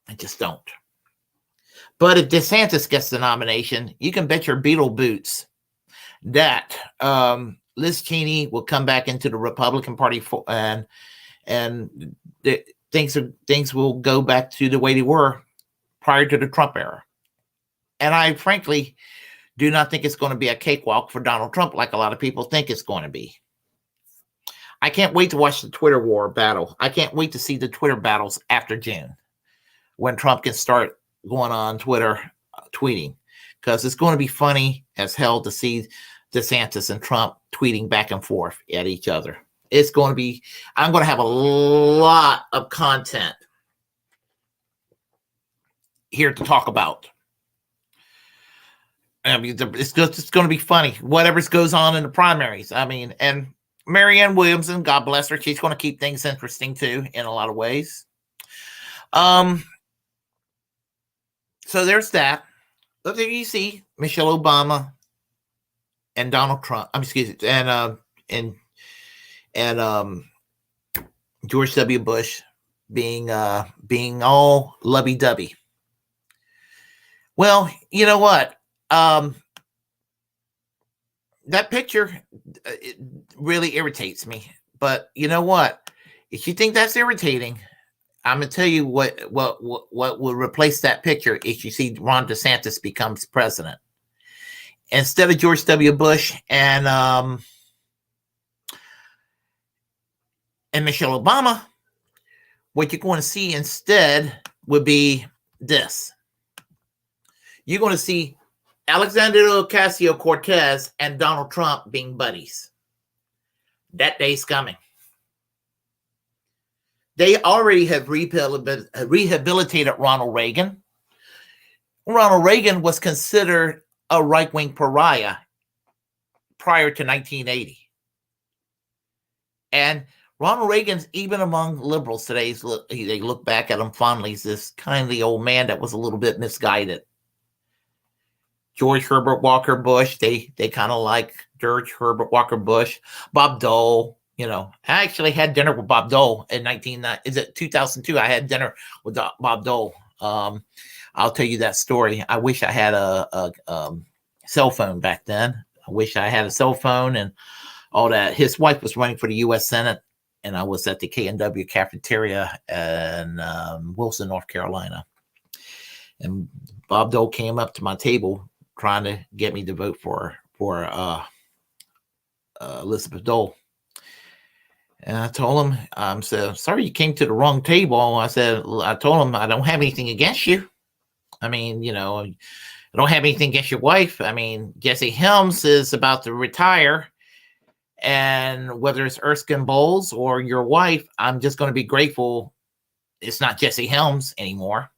I just don't. But if DeSantis gets the nomination, you can bet your beetle boots that Liz Cheney will come back into the Republican Party and things will go back to the way they were prior to the Trump era. And I frankly do not think it's going to be a cakewalk for Donald Trump like a lot of people think it's going to be. I can't wait to watch the Twitter war battle. I can't wait to see the Twitter battles after June when Trump can start going on Twitter tweeting, because it's going to be funny as hell to see DeSantis and Trump tweeting back and forth at each other. It's going to be, I'm going to have a lot of content here to talk about. I mean, it's going to be funny. Whatever goes on in the primaries. I mean, and Marianne Williamson, God bless her, she's going to keep things interesting too in a lot of ways. So there's that. Look, there you see Michelle Obama and Donald Trump. And George W. Bush being all lovey-dovey. Well, you know what? That picture it really irritates me. But you know what? If you think that's irritating, I'm gonna tell you what will replace that picture if you see Ron DeSantis becomes president instead of George W. Bush and Michelle Obama. What you're going to see instead would be this. You're going to see Alexandria Ocasio-Cortez and Donald Trump being buddies. That day's coming. They already have rehabilitated Ronald Reagan. Ronald Reagan was considered a right-wing pariah prior to 1980. And Ronald Reagan's, even among liberals today, they look back at him fondly as this kindly old man that was a little bit misguided. George Herbert Walker Bush, they kind of like George Herbert Walker Bush. Bob Dole, you know, I actually had dinner with Bob Dole in 2002. I had dinner with Bob Dole. I'll tell you that story. I wish I had a cell phone back then. I wish I had a cell phone and all that. His wife was running for the U.S. Senate, and I was at the K&W cafeteria in Wilson, North Carolina. And Bob Dole came up to my table trying to get me to vote for Elizabeth Dole. And I told him, I'm so sorry you came to the wrong table. I told him I don't have anything against you. I mean, I don't have anything against your wife. I mean, Jesse Helms is about to retire. And whether it's Erskine Bowles or your wife, I'm just going to be grateful it's not Jesse Helms anymore.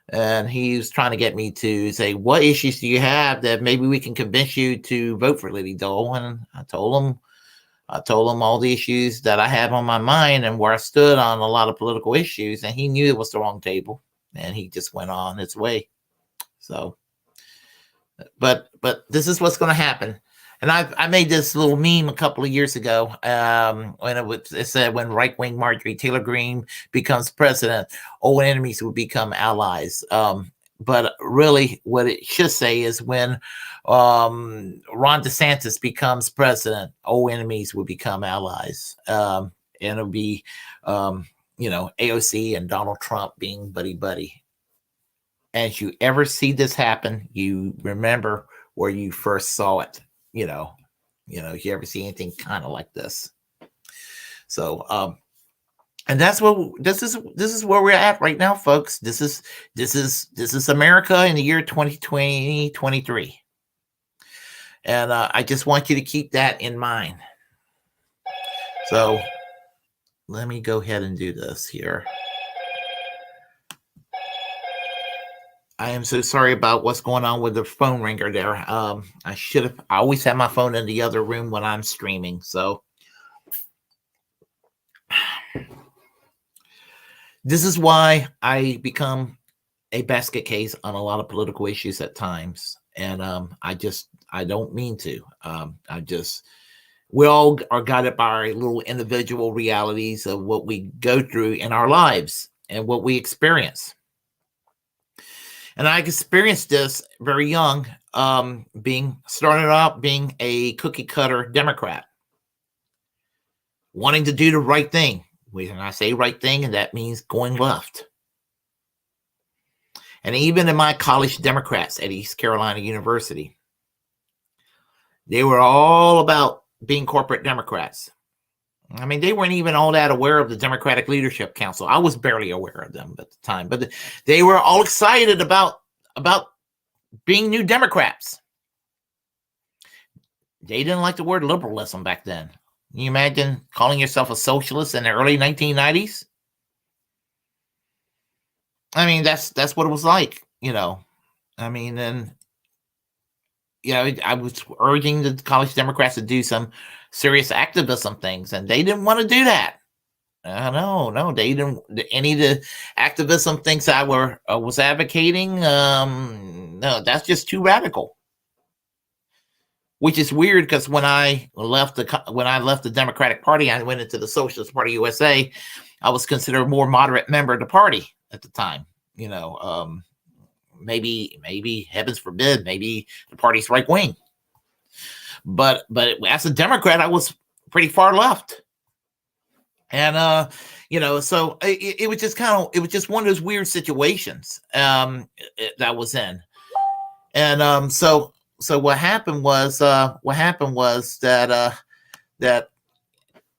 And he's trying to get me to say, what issues do you have that maybe we can convince you to vote for Lady Dole? And I told him all the issues that I had on my mind and where I stood on a lot of political issues. And he knew it was the wrong table. And he just went on his way. So, but this is what's going to happen. And I made this little meme a couple of years ago when it said when right-wing Marjorie Taylor Greene becomes president, old enemies will become allies. But really what it should say is when Ron DeSantis becomes president, old enemies will become allies. And it'll be, AOC and Donald Trump being buddy-buddy. As you ever see this happen, you remember where you first saw it. If you ever see anything kind of like this. So, and that's what this is where we're at right now, folks. This is America in the year 2023. And I just want you to keep that in mind. So let me go ahead and do this here. I am so sorry about what's going on with the phone ringer there. I always have my phone in the other room when I'm streaming. So this is why I become a basket case on a lot of political issues at times. And I don't mean to. We all are guided by our little individual realities of what we go through in our lives and what we experience. And I experienced this very young, started out being a cookie cutter Democrat, wanting to do the right thing. When I say right thing, and that means going left. And even in my college Democrats at East Carolina University, they were all about being corporate Democrats. I mean, they weren't even all that aware of the Democratic Leadership Council. I was barely aware of them at the time, but they were all excited about being new Democrats. They didn't like the word liberalism back then. Can you imagine calling yourself a socialist in the early 1990s? I mean, that's what it was like, I mean, and I was urging the college Democrats to do some serious activism things, and they didn't want to do that. No, they didn't. Any of the activism things I was advocating, no, that's just too radical. Which is weird because when I left the Democratic Party, I went into the Socialist Party USA. I was considered a more moderate member of the party at the time. Maybe heavens forbid, maybe the party's right wing. But as a Democrat, I was pretty far left. And so it was just one of those weird situations that I was in. And so what happened was that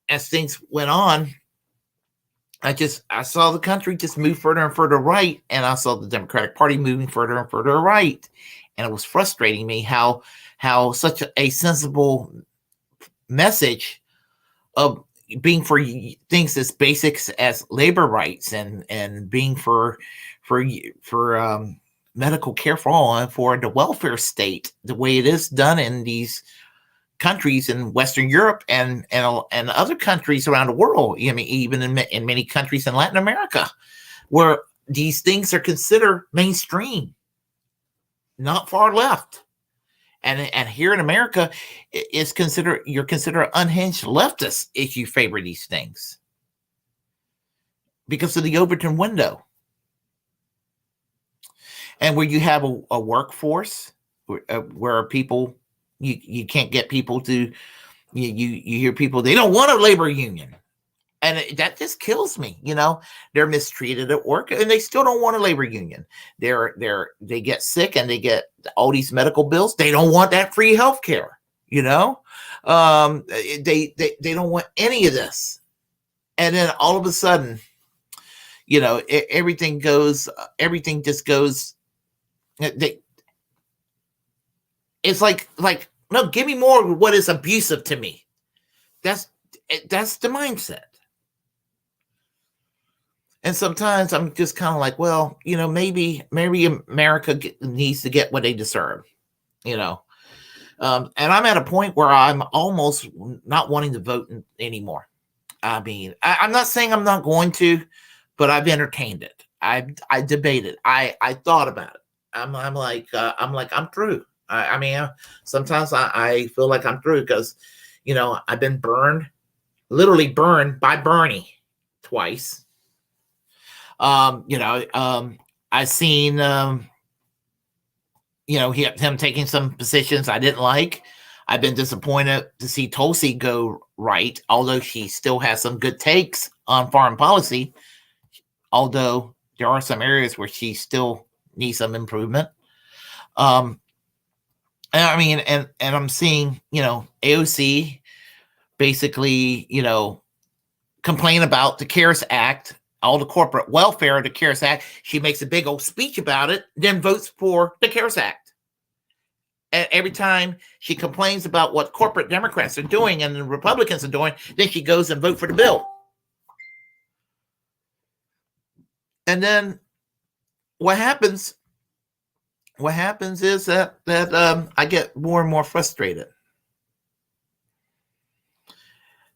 as things went on, I saw the country just move further and further right, and I saw the Democratic Party moving further and further right. And it was frustrating me how such a sensible message of being for things as basic as labor rights and being for medical care for all and for the welfare state, the way it is done in these countries in Western Europe and other countries around the world. I mean, even in many countries in Latin America, where these things are considered mainstream, not far left. And here in America, you're considered unhinged leftist if you favor these things because of the Overton window. And where you have a workforce where people, you can't get people to, you hear people, they don't want a labor union. that just kills me. They're mistreated at work, and they still don't want a labor union. They get sick and they get all these medical bills. They don't want that free health care. They don't want any of this. And then all of a sudden, everything just goes. It's like, no, give me more of what is abusive to me. That's the mindset. And sometimes I'm just kind of like, well, maybe America needs to get what they deserve, and I'm at a point where I'm almost not wanting to vote anymore. I mean, I'm not saying I'm not going to, but I've entertained it. I debated. I thought about it. I'm like, I'm through. I mean, sometimes I feel like I'm through because, I've been literally burned by Bernie twice. I seen, him taking some positions I didn't like. I've been disappointed to see Tulsi go right, although she still has some good takes on foreign policy. Although there are some areas where she still needs some improvement. And I mean, and I'm seeing, AOC basically, complain about the CARES Act, all the corporate welfare of the CARES Act. She makes a big old speech about it, then votes for the CARES Act. And every time she complains about what corporate Democrats are doing and the Republicans are doing, then she goes and votes for the bill. And then what happens is that I get more and more frustrated.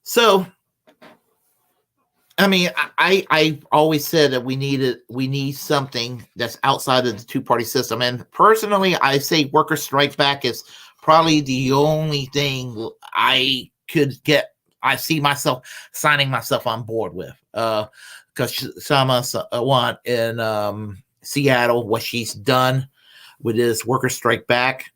So, I mean, I always said that we need something that's outside of the two-party system. And personally, I say worker strike back is probably the only thing I could get. I see myself signing myself on board with. Because Sama want in Seattle, what she's done with this worker strike back.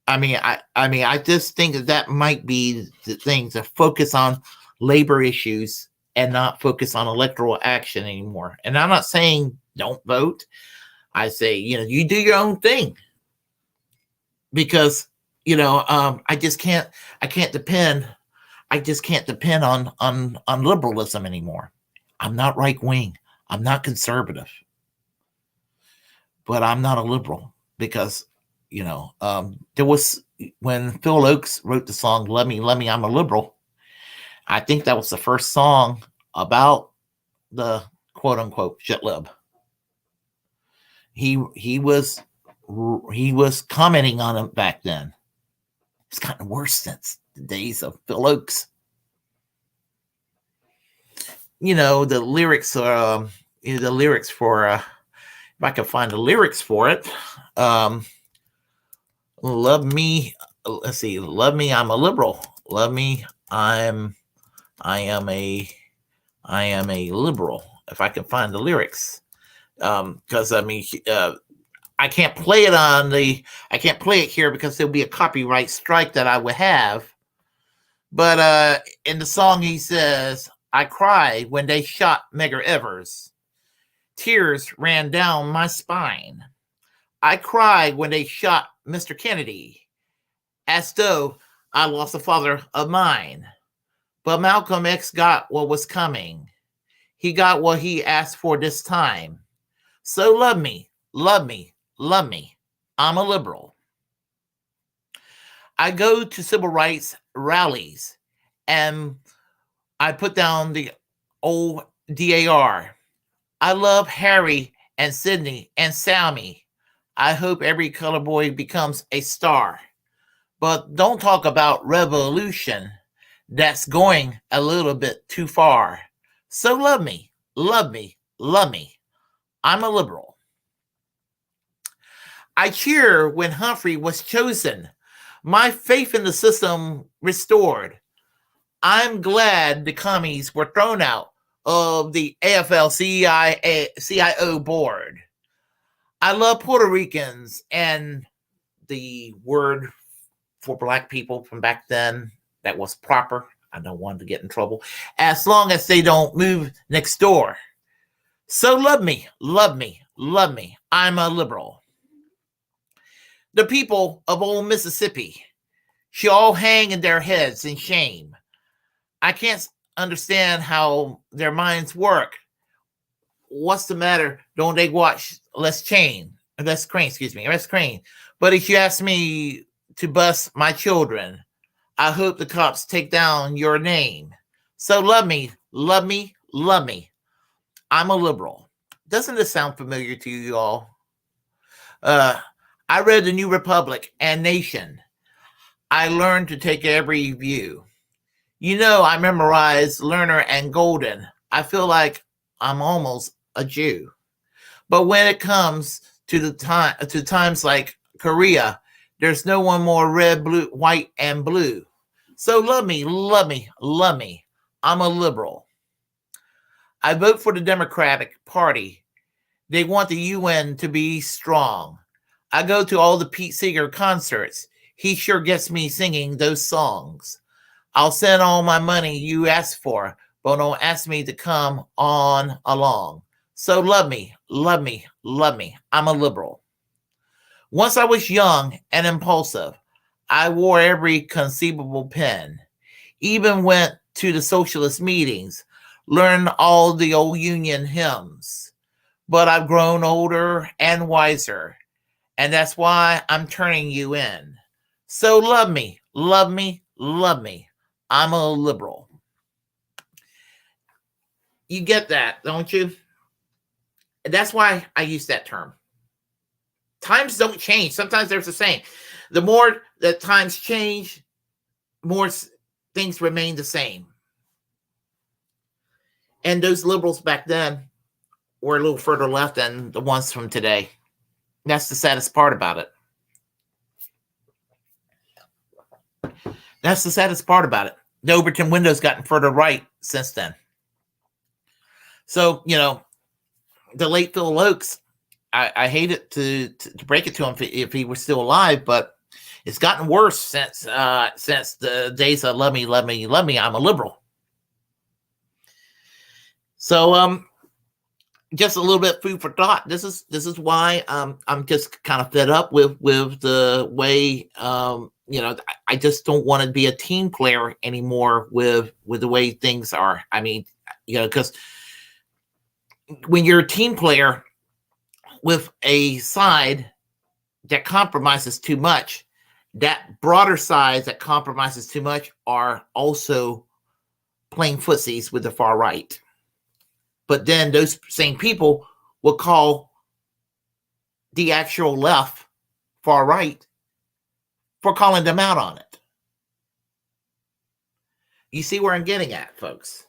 I mean, I just think that might be the thing, to focus on labor issues and not focus on electoral action anymore. And I'm not saying don't vote. I say, you do your own thing, because, I just can't depend on liberalism anymore. I'm not right wing. I'm not conservative, but I'm not a liberal, because, there was, when Phil Oakes wrote the song, Love Me, I'm a Liberal. I think that was the first song about the quote unquote shit lib. He was commenting on it back then. It's gotten worse since the days of Phil Oakes. The lyrics are the lyrics for if I can find the lyrics for it. Love me. Let's see. Love me, I'm a liberal. Love me, I am a liberal. If I can find the lyrics, because I mean, I can't play it here because there'll be a copyright strike that I would have. But in the song, he says, "I cried when they shot Medgar Evers. Tears ran down my spine. I cried when they shot Mr. Kennedy, as though I lost a father of mine. But Malcolm X got what was coming. He got what he asked for this time. So love me, love me, love me. I'm a liberal. I go to civil rights rallies and I put down the old DAR. I love Harry and Sydney and Sammy. I hope every color boy becomes a star. But don't talk about revolution. That's going a little bit too far. So love me, love me, love me. I'm a liberal. I cheer when Humphrey was chosen. My faith in the system restored. I'm glad the commies were thrown out of the AFL-CIO board. I love Puerto Ricans, and the word for black people from back then that was proper, I don't want to get in trouble, as long as they don't move next door. So love me, love me, love me. I'm a liberal. The people of old Mississippi should all hang in their heads in shame. I can't understand how their minds work. What's the matter? Don't they watch Les Crane? But if you ask me to bust my children, I hope the cops take down your name. So love me, love me, love me. I'm a liberal. Doesn't this sound familiar to you all? I read The New Republic and Nation. I learned to take every view. I memorized Lerner and Golden. I feel like I'm almost a Jew. But when it comes to times like Korea, there's no one more red, blue, white, and blue. So love me, love me, love me. I'm a liberal. I vote for the Democratic Party. They want the UN to be strong. I go to all the Pete Seeger concerts. He sure gets me singing those songs. I'll send all my money you ask for, but don't ask me to come on along. So love me, love me, love me. I'm a liberal. Once I was young and impulsive. I wore every conceivable pen. Even went to the socialist meetings, learned all the old Union hymns. But I've grown older and wiser, and that's why I'm turning you in. So love me, love me, love me. I'm a liberal. You get that, don't you? That's why I use that term. Times don't change. Sometimes they're the same. The more that times change, more things remain the same. And those liberals back then were a little further left than the ones from today. That's the saddest part about it. That's the saddest part about it. The Overton window's gotten further right since then. So, the late Phil Oakes, I hate it to break it to him if he was still alive, but it's gotten worse since the days of love me, love me, love me. I'm a liberal. So, just a little bit food for thought. This is why I'm just kind of fed up with the way I just don't want to be a team player anymore with the way things are. I mean, because when you're a team player with a side that compromises too much, that broader side that compromises too much are also playing footsies with the far right. But then those same people will call the actual left far right for calling them out on it. You see where I'm getting at, folks?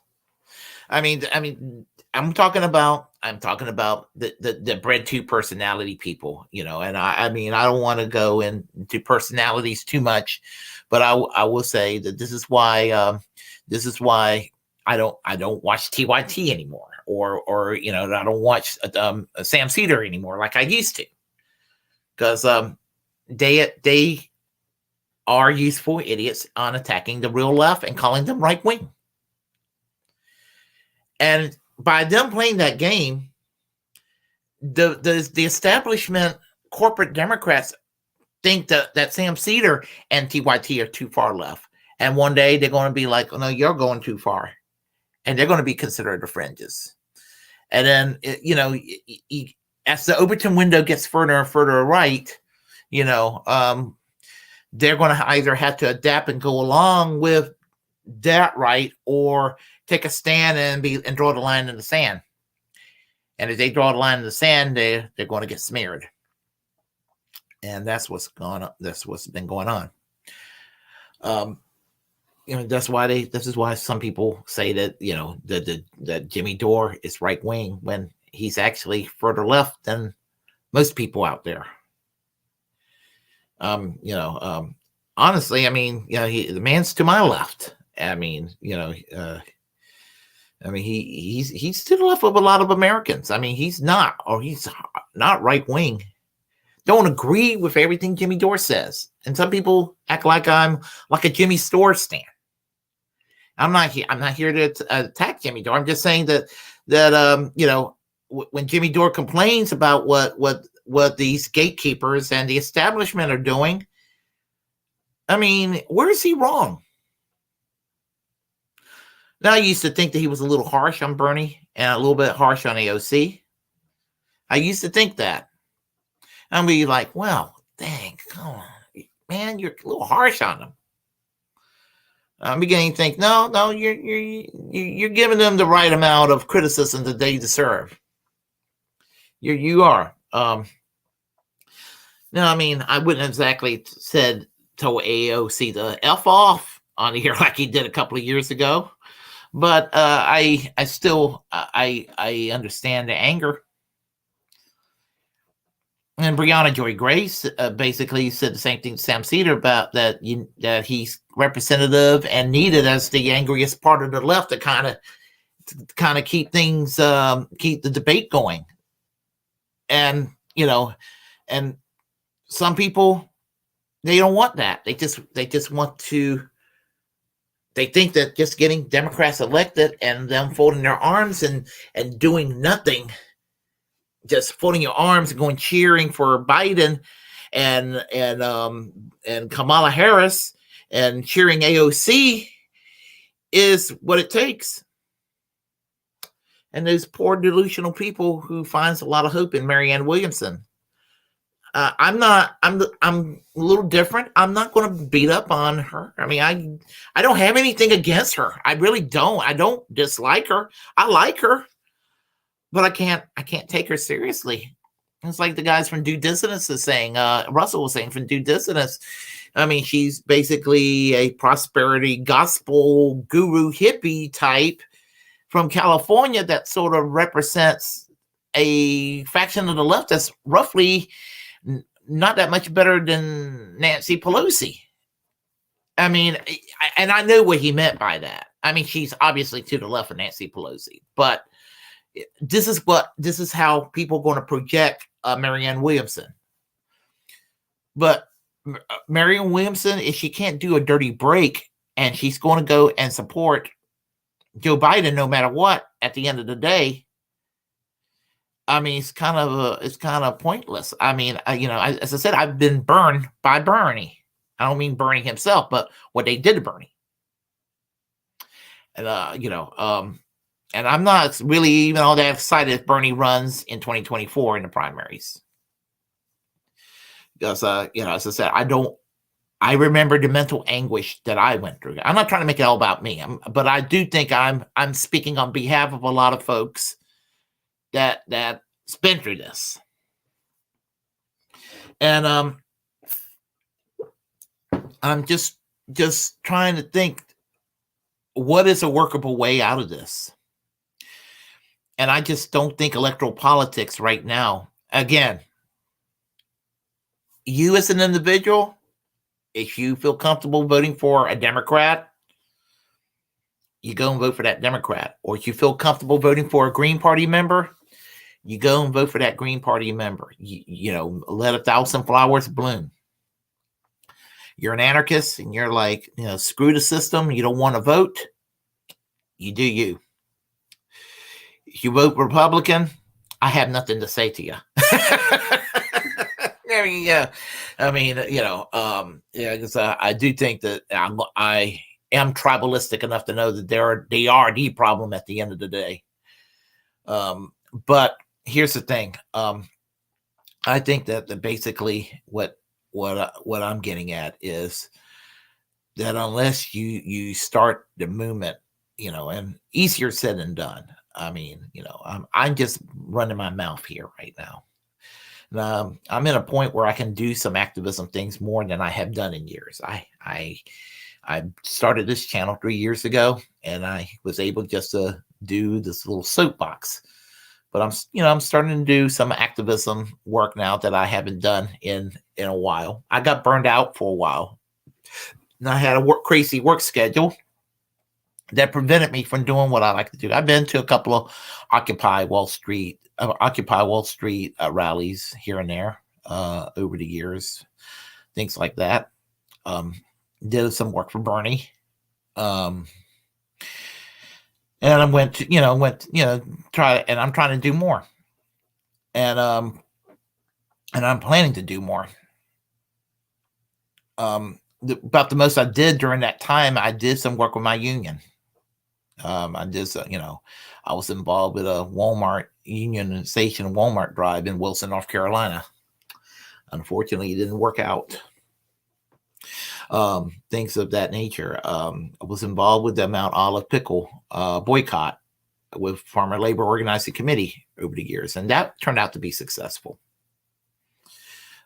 I mean, I'm talking about the bred to personality people, and I don't want to go into personalities too much, but I will say that this is why I don't watch TYT anymore, or I don't watch Sam Cedar anymore like I used to, because they are useful idiots on attacking the real left and calling them right wing. And by them playing that game, the establishment corporate Democrats think that Sam Cedar and TYT are too far left. And one day they're going to be like, oh, no, you're going too far. And they're going to be considered the fringes. And then, as the Overton window gets further and further right, they're going to either have to adapt and go along with that right, or take a stand and draw the line in the sand. And if they draw the line in the sand, they're going to get smeared. And that's what's going on. That's what's been going on. This is why some people say that, that Jimmy Dore is right wing when he's actually further left than most people out there. Honestly, the man's to my left. He's to the left of a lot of Americans. He's not right wing. Don't agree with everything Jimmy Dore says. And some people act like I'm like a Jimmy Store stan. I'm not here to attack Jimmy Dore. I'm just saying that when Jimmy Dore complains about what these gatekeepers and the establishment are doing, I mean, where is he wrong? Now, I used to think that he was a little harsh on Bernie and a little bit harsh on AOC. I used to think that. I'd be like, well, dang, come on, man, you're a little harsh on them. I'm beginning to think, no, you're giving them the right amount of criticism that they deserve. You are. No, I mean, I wouldn't exactly told AOC to F off on here like he did a couple of years ago, but I still understand the anger. And Brianna Joy Grace basically said the same thing to Sam Cedar about that he's representative and needed as the angriest part of the left to kind of keep things keep the debate going. And and some people, they don't want that. They just want to. They think that just getting Democrats elected and them folding their arms and doing nothing, just folding your arms and going cheering for Biden and Kamala Harris and cheering AOC is what it takes. And those poor delusional people who finds a lot of hope in Marianne Williamson. I'm a little different. I'm not going to beat up on her. I mean, I don't have anything against her. I really don't. I don't dislike her. I like her. But I can't take her seriously. It's like the guys from Due Dissonance is saying, Russell was saying from Due Dissonance. I mean, she's basically a prosperity gospel guru hippie type from California that sort of represents a faction of the left that's roughly not that much better than Nancy Pelosi. I mean, and I know what he meant by that. I mean, she's obviously to the left of Nancy Pelosi, but this is how people are going to project Marianne Williamson. But Marianne Williamson, if she can't do a dirty break and she's going to go and support Joe Biden no matter what at the end of the day, I mean, it's kind of pointless. I mean, as I said, I've been burned by Bernie. I don't mean Bernie himself, but what they did to Bernie. And and I'm not really even all that excited if Bernie runs in 2024 in the primaries. Because, as I said, I remember the mental anguish that I went through. I'm not trying to make it all about me, but I do think I'm speaking on behalf of a lot of folks that been through this. And I'm just trying to think, what is a workable way out of this? And I just don't think electoral politics right now. Again, you as an individual, if you feel comfortable voting for a Democrat, you go and vote for that Democrat. Or if you feel comfortable voting for a Green Party member, you go and vote for that Green Party member. Let 1,000 flowers bloom. You're an anarchist and you're like, screw the system. You don't want to vote. You do you. If you vote Republican, I have nothing to say to you. There you go. I mean, because I do think that I am tribalistic enough to know that they are the problem at the end of the day. But here's the thing. I think that basically what I'm getting at is that unless you start the movement, and easier said than done. I mean, I'm just running my mouth here right now. And, I'm in a point where I can do some activism things more than I have done in years. I started this channel 3 years ago, and I was able just to do this little soapbox. But I'm starting to do some activism work now that I haven't done in a while. I got burned out for a while, and I had a crazy work schedule that prevented me from doing what I like to do. I've been to a couple of Occupy Wall Street rallies here and there over the years, things like that. Did some work for Bernie. And I went to try, and I'm trying to do more, and I'm planning to do more. About the most I did during that time, I did some work with my union. I did, I was involved with a Walmart unionization Walmart drive in Wilson, North Carolina. Unfortunately, it didn't work out. Things of that nature. I was involved with the Mount Olive pickle boycott with Farmer Labor Organizing Committee over the years, and that turned out to be successful.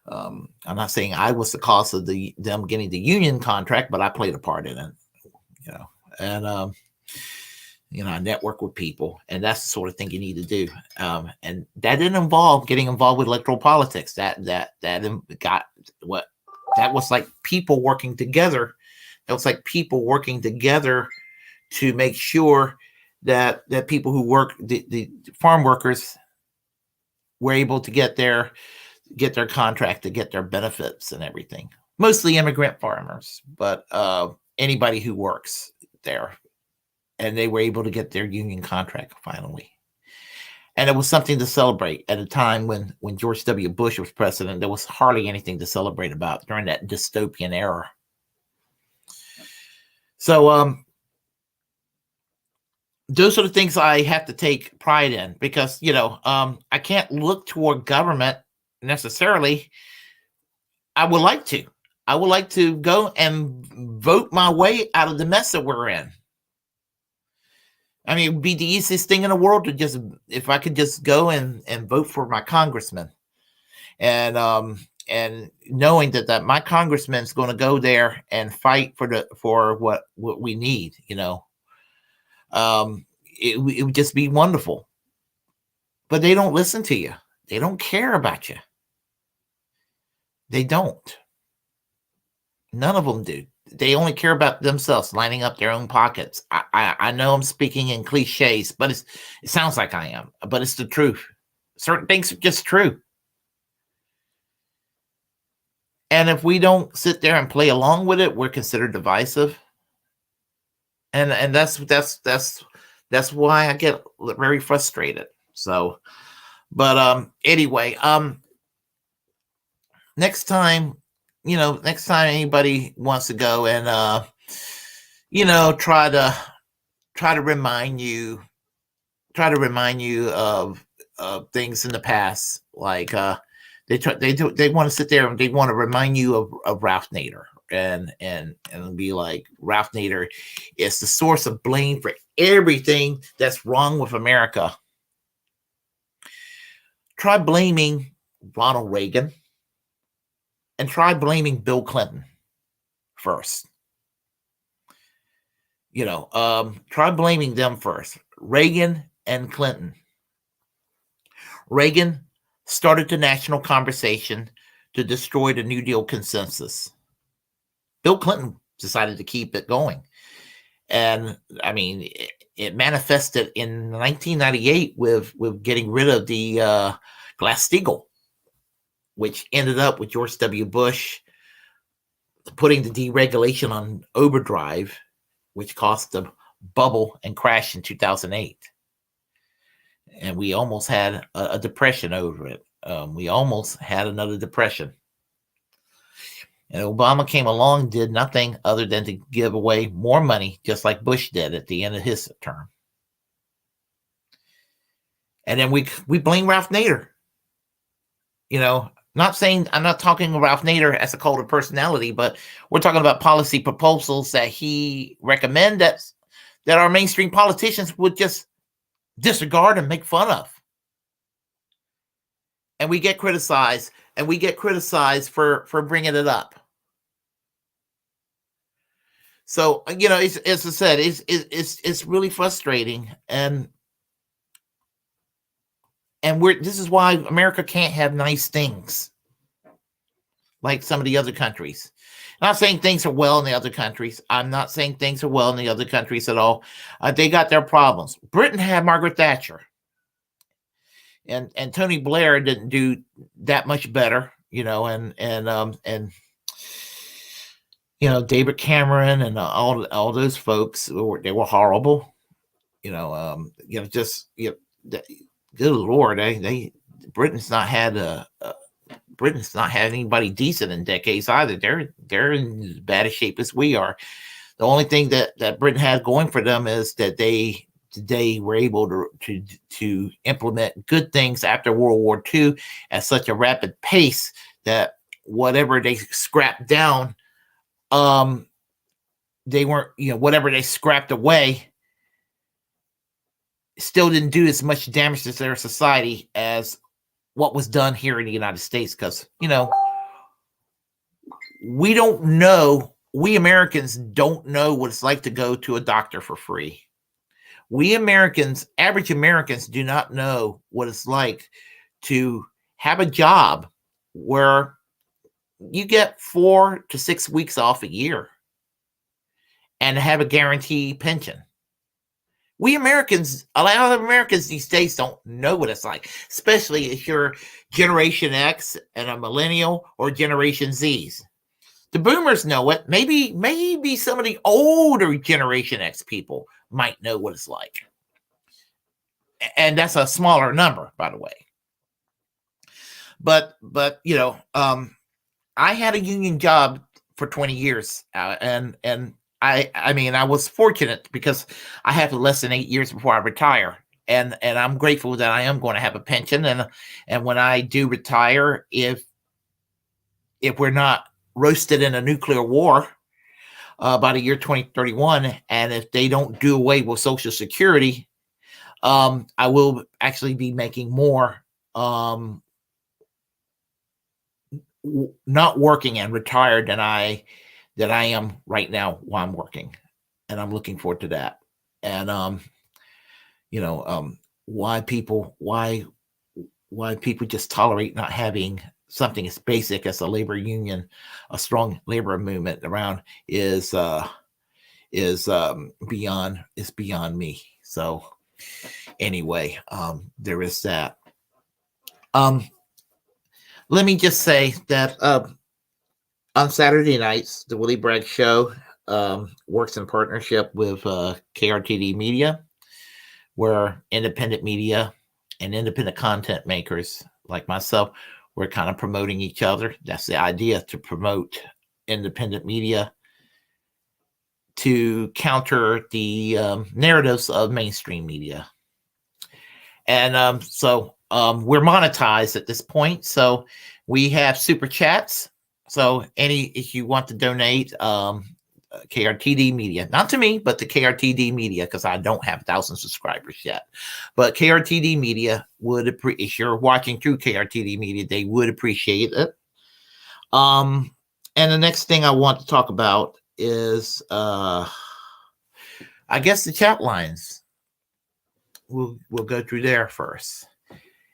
I'm not saying I was the cause of them getting the union contract, but I played a part in it, and I network with people, and that's the sort of thing you need to do. And that didn't involve getting involved with electoral politics. That was like people working together. That was like people working together to make sure that people who work, the farm workers, were able to get their contract, to get their benefits and everything. Mostly immigrant farmers, but anybody who works there. And they were able to get their union contract finally. And it was something to celebrate at a time when George W. Bush was president. There was hardly anything to celebrate about during that dystopian era. So those are the things I have to take pride in, because, I can't look toward government necessarily. I would like to go and vote my way out of the mess that we're in. I mean, it would be the easiest thing in the world to if I could just go and vote for my congressman, and knowing that my congressman's going to go there and fight for what we need. It would just be wonderful. But they don't listen to you. They don't care about you. They don't. None of them do. They only care about themselves, lining up their own pockets. I know I'm speaking in cliches, but it sounds like I am, but it's the truth. Certain things are just true. And if we don't sit there and play along with it, we're considered divisive. And that's why I get very frustrated. So, but anyway, next time anybody wants to go and try to remind you of things in the past, like they want to sit there and they want to remind you of Ralph Nader, and be like, Ralph Nader is the source of blame for everything that's wrong with America. Try blaming Ronald Reagan. And try blaming Bill Clinton first. Try blaming them first. Reagan and Clinton. Reagan started the national conversation to destroy the New Deal consensus. Bill Clinton decided to keep it going. And I mean, it manifested in 1998 with getting rid of the Glass-Steagall, which ended up with George W. Bush putting the deregulation on overdrive, which caused the bubble and crash in 2008. And we almost had a depression over it. We almost had another depression. And Obama came along, did nothing other than to give away more money, just like Bush did at the end of his term. And then we blame Ralph Nader. I'm not talking Ralph Nader as a cult of personality, but we're talking about policy proposals that he recommended that our mainstream politicians would just disregard and make fun of. And we get criticized, for bringing it up. So, as I said, it's really frustrating, and this is why America can't have nice things like some of the other countries. I'm not saying things are well in the other countries. I'm not saying things are well in the other countries at all. They got their problems. Britain had Margaret Thatcher. And Tony Blair didn't do that much better, and David Cameron and all those folks, they were horrible. just good Lord, Britain's not had Britain's not had anybody decent in decades either. They're in as bad a shape as we are. The only thing that Britain has going for them is that they were able to implement good things after World War II at such a rapid pace that whatever they scrapped down, they weren't, whatever they scrapped away still didn't do as much damage to their society as what was done here in the United States. Because, we don't know, we Americans don't know what it's like to go to a doctor for free. We Americans, average Americans, do not know what it's like to have a job where you get 4 to 6 weeks off a year and have a guaranteed pension. We Americans, a lot of Americans these days don't know what it's like, especially if you're Generation X and a millennial or Generation Zs. The boomers know it. Maybe some of the older Generation X people might know what it's like. And that's a smaller number, by the way. But I had a union job for 20 years, and I was fortunate because I have less than 8 years before I retire, and I'm grateful that I am going to have a pension, and when I do retire, if we're not roasted in a nuclear war by the year 2031, and if they don't do away with Social Security, I will actually be making more not working and retired than I am right now while I'm working, and I'm looking forward to that. And why people just tolerate not having something as basic as a labor union, a strong labor movement around is beyond me. So anyway, there is that. Let me just say that on Saturday nights, the Willy Bragg show works in partnership with KRTD Media, where independent media and independent content makers like myself, we're kind of promoting each other. That's the idea, to promote independent media to counter the narratives of mainstream media. And so we're monetized at this point. So we have super chats. So if you want to donate, KRTD Media, not to me, but to KRTD Media, because I don't have 1,000 subscribers yet. But KRTD Media would appreciate, if you're watching through KRTD Media, they would appreciate it. And the next thing I want to talk about is, I guess, the chat lines. We'll go through there first.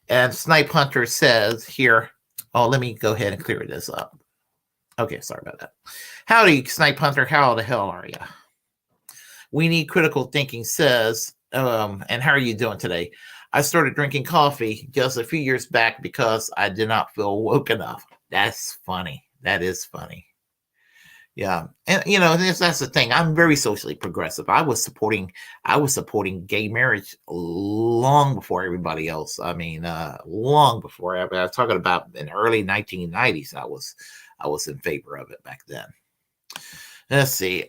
And Snipe Hunter says here, let me go ahead and clear this up. Okay, sorry about that. Howdy, Snipe Hunter. How the hell are you? We Need Critical Thinking says, and how are you doing today? I started drinking coffee just a few years back because I did not feel woke enough. That's funny. That is funny. Yeah. And that's the thing. I'm very socially progressive. I was supporting gay marriage long before everybody else. I mean, long before. I was talking about in the early 1990s. I was in favor of it back then. Let's see.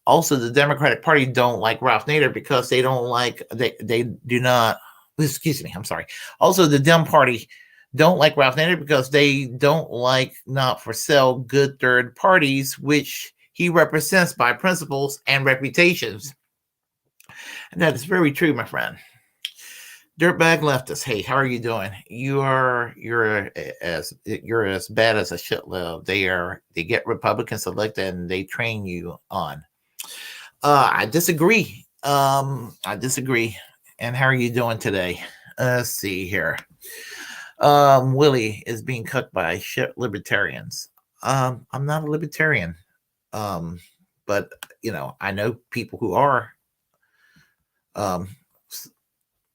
Also, the Democratic Party don't like Ralph Nader because they don't like, they do not, excuse me, I'm sorry. Also, the Dem Party don't like Ralph Nader because they don't like not for sale good third parties, which he represents by principles and reputations. And that is very true, my friend. Dirtbag leftist, hey, how are you doing? You're as bad as a shitload. They get Republicans elected and they train you on. I disagree. I disagree. And how are you doing today? Let's see here. Willie is being cooked by shit libertarians. I'm not a libertarian. But I know people who are.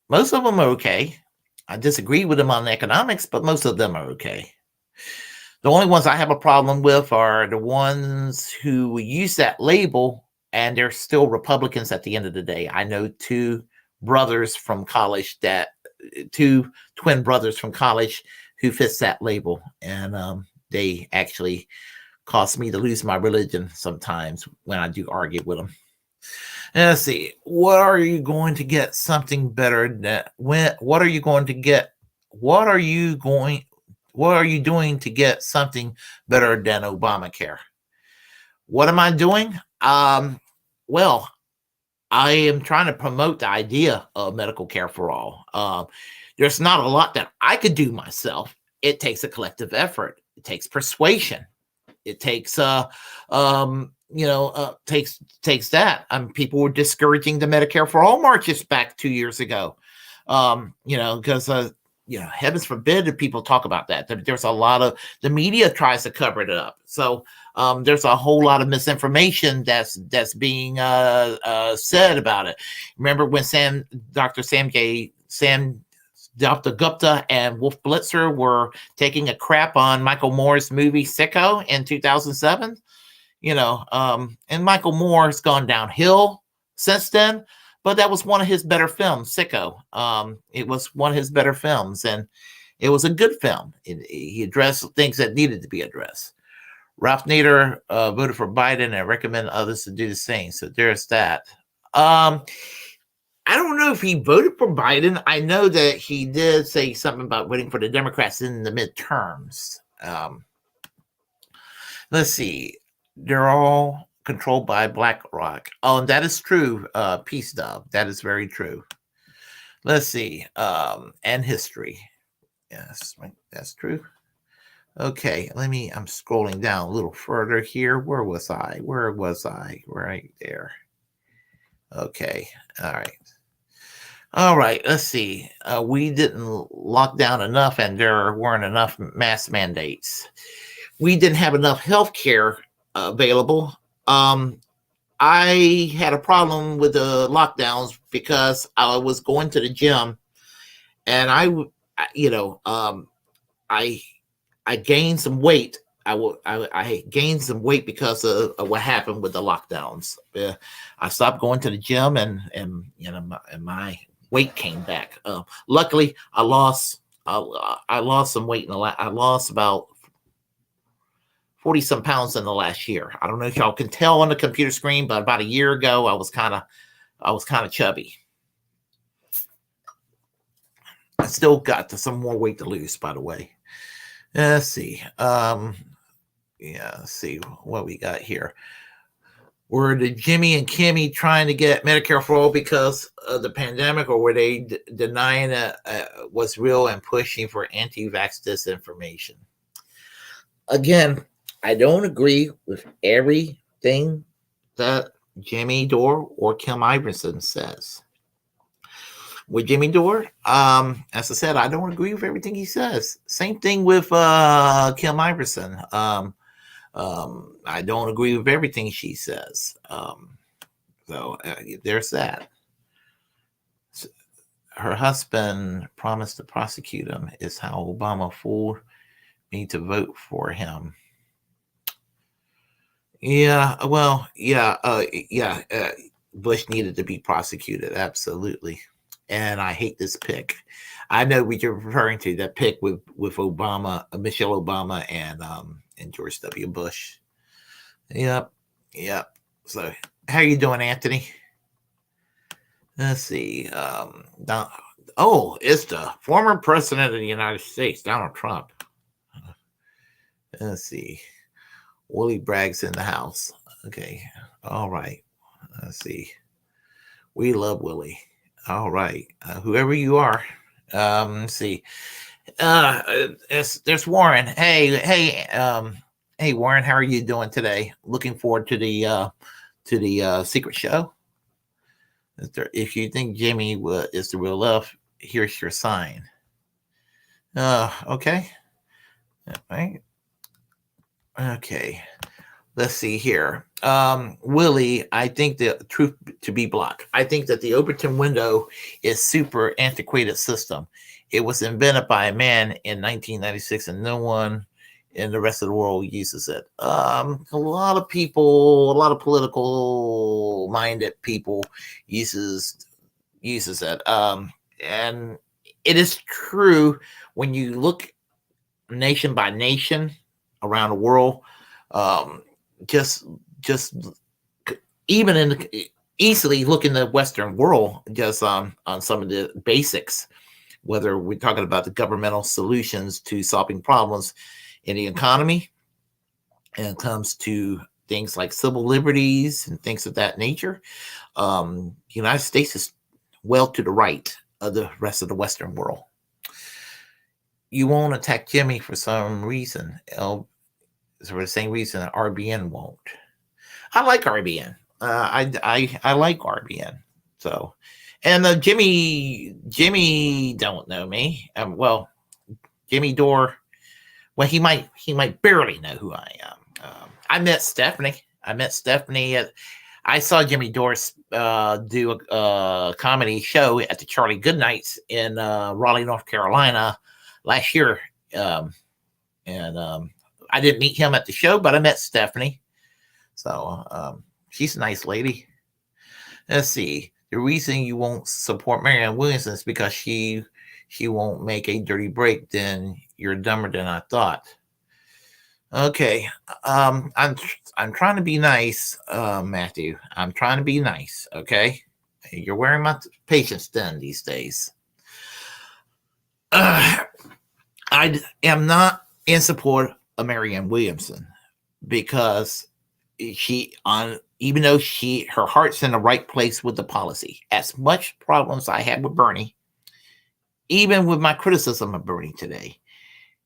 Most of them are okay. I disagree with them on economics, but most of them are okay. The only ones I have a problem with are the ones who use that label and they're still Republicans at the end of the day. I know two twin brothers from college who fits that label, and they actually cause me to lose my religion sometimes when I do argue with them. And let's see, what are you going to get something better than what are you going to get? What are you doing to get something better than Obamacare? What am I doing? Well, I am trying to promote the idea of medical care for all. There's not a lot that I could do myself. It takes a collective effort. It takes persuasion. It takes takes that. People were discouraging the Medicare for all marches back 2 years ago. Because heavens forbid that people talk about that. There's a lot of the media tries to cover it up. So there's a whole lot of misinformation that's being said about it. Remember when Dr. Gupta and Wolf Blitzer were taking a crap on Michael Moore's movie Sicko in 2007? And Michael Moore has gone downhill since then, but that was one of his better films, Sicko. It was one of his better films, and it was a good film. He addressed things that needed to be addressed. Ralph Nader voted for Biden and recommended others to do the same. So there's that. I don't know if he voted for Biden. I know that he did say something about voting for the Democrats in the midterms. Let's see. They're all controlled by BlackRock. Oh, and that is true. Peace, Dove. That is very true. Let's see. And history. Yes, that's true. Okay, I'm scrolling down a little further here. Where was I? Right there. Okay. All right. Let's see. We didn't lock down enough, and there weren't enough mask mandates. We didn't have enough health care available. I had a problem with the lockdowns because I was going to the gym, and I gained some weight. I gained some weight because of what happened with the lockdowns. I stopped going to the gym, and my weight came back. Luckily, I lost some weight I lost about 40 some pounds in the last year. I don't know if y'all can tell on the computer screen, but about a year ago, I was kind of chubby. I still got some more weight to lose, by the way. Let's see. Let's see what we got here. Were the Jimmy and Kimmy trying to get Medicare for all because of the pandemic, or were they denying that was real and pushing for anti-vax disinformation? Again, I don't agree with everything that Jimmy Dore or Kim Iverson says. With Jimmy Dore, as I said, I don't agree with everything he says. Same thing with Kim Iverson. I don't agree with everything she says. So there's that. Her husband promised to prosecute him is how Obama fooled me to vote for him. Yeah, well, Bush needed to be prosecuted, absolutely. And I hate this pick. I know what you're referring to, that pick with Obama, Michelle Obama, and George W. Bush. Yep. So, how you doing, Anthony? Let's see. It's the former president of the United States, Donald Trump. Let's see. Willy Bragg's in the house. Okay. All right. Let's see. We love Willie. All right. Whoever you are. Let's see. There's Warren. Hey, Warren, how are you doing today? Looking forward to the secret show. If you think Jimmy is the real love, here's your sign. Okay. All right. Okay. Let's see here. Willie, I think the truth to be blocked. I think that the Overton window is super antiquated system. It was invented by a man in 1996, and no one and the rest of the world uses it. A lot of people, a lot of political minded people uses it. And it is true when you look nation by nation around the world. Just even in the, easily look in the Western world just on some of the basics, whether we're talking about the governmental solutions to solving problems in the economy, and it comes to things like civil liberties and things of that nature. The United States is well to the right of the rest of the Western world. You won't attack Jimmy for some reason, for the same reason that RBN won't. I like RBN. I like RBN. So, and Jimmy don't know me. Well, Jimmy Dore. Well, he might barely know who I am. I met Stephanie. I saw Jimmy Dore do a comedy show at the Charlie Goodnights in Raleigh, North Carolina last year. I didn't meet him at the show, but I met Stephanie. So she's a nice lady. Let's see. The reason you won't support Marianne Williamson is because she won't make a dirty break. Then you're dumber than I thought. Okay. I'm trying to be nice, Matthew. I'm trying to be nice. Okay. You're wearing my patience then these days. I am not in support of Marianne Williamson because even though her heart's in the right place with the policy, as much problems I had with Bernie, even with my criticism of Bernie today,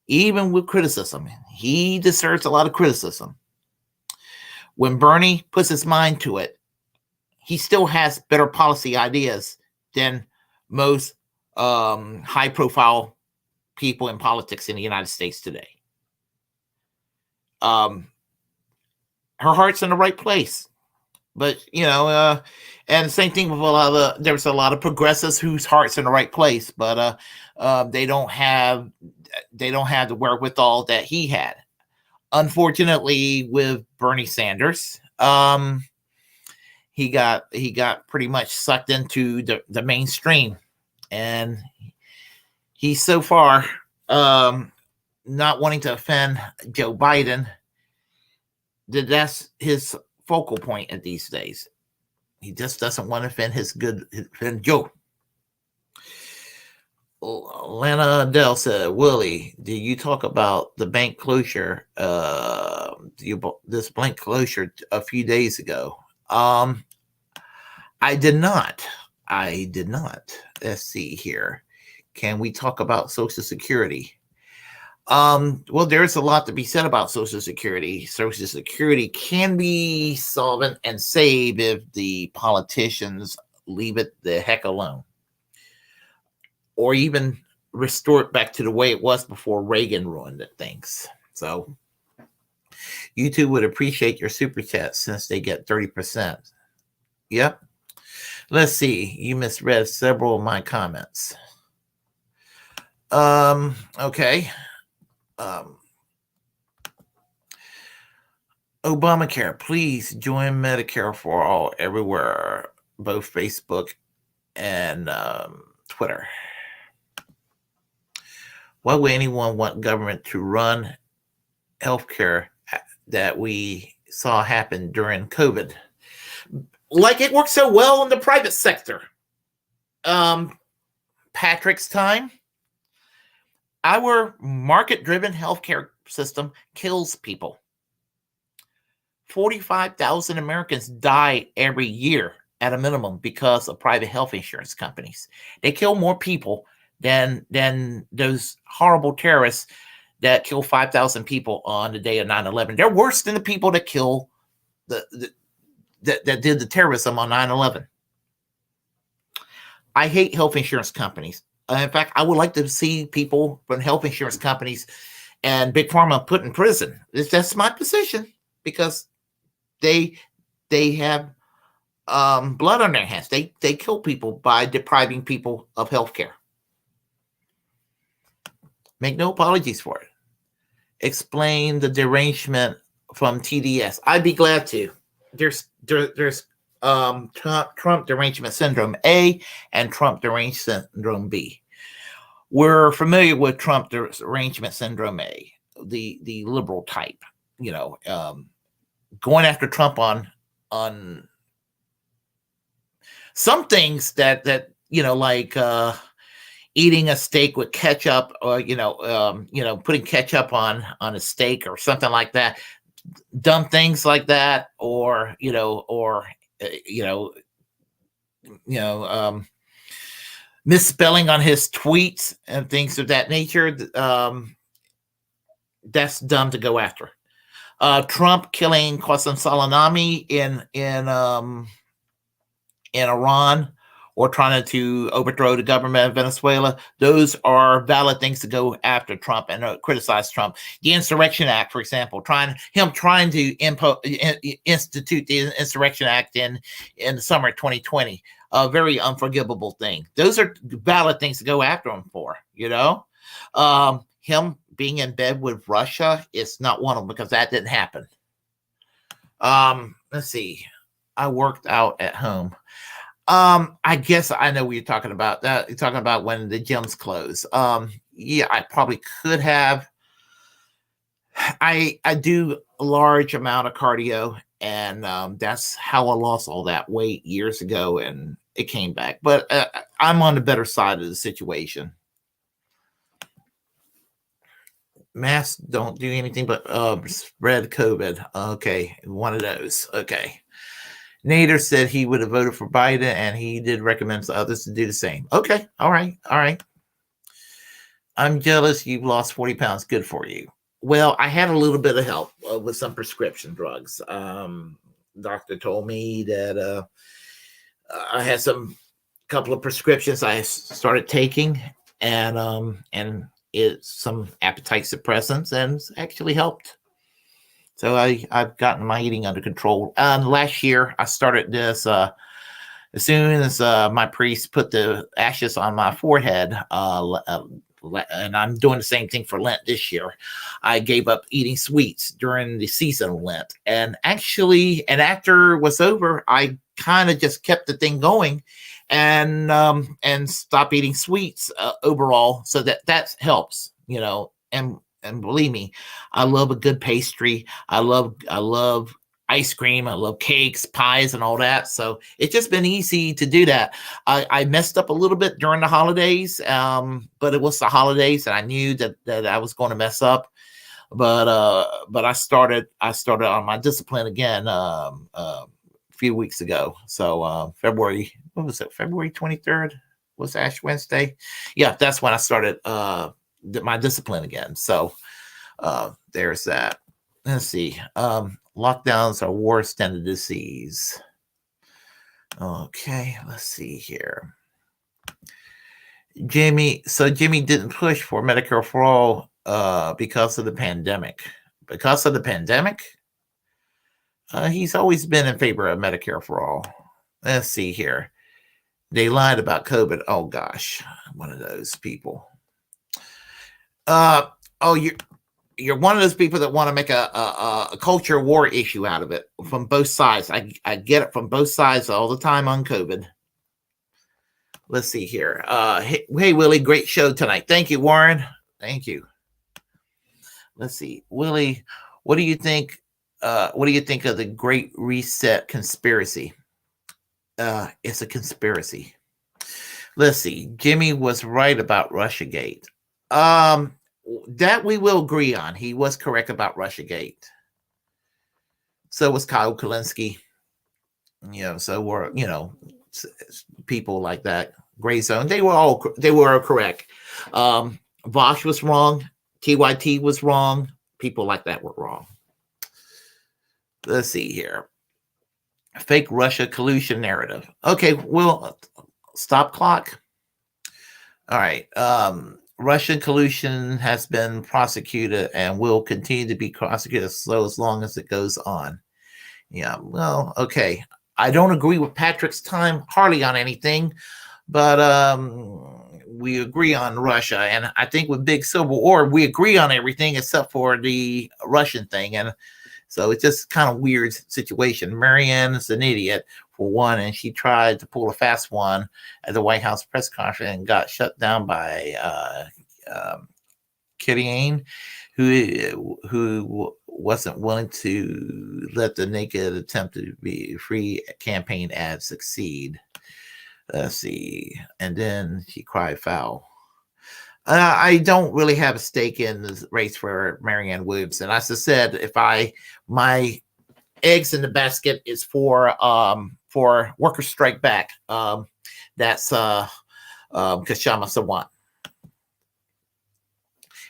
even with criticism, he deserves a lot of criticism. When Bernie puts his mind to it, he still has better policy ideas than most high-profile people in politics in the United States today. Her heart's in the right place. But, and the same thing with there's a lot of progressives whose heart's in the right place, but they don't have the wherewithal that he had. Unfortunately, with Bernie Sanders, he got pretty much sucked into the mainstream, and he's so far not wanting to offend Joe Biden. That's his focal point at these days. He just doesn't want to offend Joe. Lana Adele said, Willie, did you talk about the bank closure, this bank closure a few days ago? I did not. Let's see here. Can we talk about Social Security? Well, there's a lot to be said about Social Security. Social Security can be solvent and saved if the politicians leave it the heck alone, or even restore it back to the way it was before Reagan ruined things. So YouTube would appreciate your super chat since they get 30%. Yep. Let's see. You misread several of my comments. Okay. Obamacare, please join Medicare for All everywhere, both Facebook and Twitter. Why would anyone want government to run healthcare that we saw happen during COVID? Like it worked so well in the private sector. Patrick's time. Our market-driven healthcare system kills people. 45,000 Americans die every year at a minimum because of private health insurance companies. They kill more people than those horrible terrorists that kill 5,000 people on the day of 9/11. They're worse than the people that kill that did the terrorism on 9/11. I hate health insurance companies. In fact, I would like to see people from health insurance companies and Big Pharma put in prison. That's my position, because they have blood on their hands. They kill people by depriving people of health care. Make no apologies for it. explain the derangement from TDS? I'd be glad to. There's Trump Derangement Syndrome A and Trump Derangement Syndrome B. We're familiar with Trump Derangement Syndrome A, the liberal type, going after Trump on some things that like eating a steak with ketchup, or putting ketchup on a steak or something like that. Dumb things like that, or misspelling on his tweets and things of that nature. That's dumb to go after. Trump killing Qasem Soleimani in Iran, or trying to overthrow the government of Venezuela. Those are valid things to go after Trump and criticize Trump. The Insurrection Act, for example, trying to institute the Insurrection Act in the summer of 2020, a very unforgivable thing. Those are valid things to go after him for, him being in bed with Russia is not one of them, because that didn't happen. Let's see. I worked out at home. I guess I know what you're talking about. You're talking about when the gyms close. Yeah, I probably could have. I do a large amount of cardio, and that's how I lost all that weight years ago, and it came back. But I'm on the better side of the situation. Masks don't do anything but spread COVID. Okay, one of those. Okay. Nader said he would have voted for Biden, and he did recommend to others to do the same. Okay. All right. I'm jealous you've lost 40 pounds. Good for you. Well, I had a little bit of help with some prescription drugs. Doctor told me that I had couple of prescriptions I started taking, and it's some appetite suppressants, and it's actually helped. So I've gotten my eating under control. Last year, I started this as soon as my priest put the ashes on my forehead, and I'm doing the same thing for Lent this year. I gave up eating sweets during the season of Lent. And after it was over, I kind of just kept the thing going and stop eating sweets overall. So that helps, and believe me, I love a good pastry. I love ice cream. I love cakes, pies, and all that. So it's just been easy to do that. I messed up a little bit during the holidays, but it was the holidays, and I knew that I was going to mess up. But I started on my discipline again a few weeks ago. So February 23rd was Ash Wednesday. Yeah, that's when I started my discipline again. So there's that. Let's see. Lockdowns are worse than the disease. Okay, let's see here. Jimmy didn't push for Medicare for all because of the pandemic. Because of the pandemic? He's always been in favor of Medicare for all. Let's see here. They lied about COVID. Oh gosh, one of those people. You're one of those people that want to make a culture war issue out of it from both sides. I get it from both sides all the time on COVID. Let's see here. Hey, Willie, great show tonight. Thank you, Warren. Thank you. Let's see, Willie, what do you think? What do you think of the Great Reset conspiracy? It's a conspiracy. Let's see. Jimmy was right about Russiagate. That we will agree on. He was correct about Russiagate. So was Kyle Kulinski. So were, people like that. Gray zone. They were correct. Vosh was wrong. TYT was wrong. People like that were wrong. Let's see here. Fake Russia collusion narrative. Okay, well, stop clock. All right. Russian collusion has been prosecuted and will continue to be prosecuted as long as it goes on. Yeah, well, okay. I don't agree with Patrick's time hardly on anything, but we agree on Russia, and I think with Big Civil War, we agree on everything except for the Russian thing, and so it's just kind of weird situation. Marianne is an idiot for one, and she tried to pull a fast one at the White House press conference and got shut down by Killian, who wasn't willing to let the naked attempt to be free campaign ad succeed. Let's see. And then she cried foul. I don't really have a stake in the race for Marianne Williamson. As I said, if my eggs in the basket is for Workers Strike Back. That's Kashama Sawant.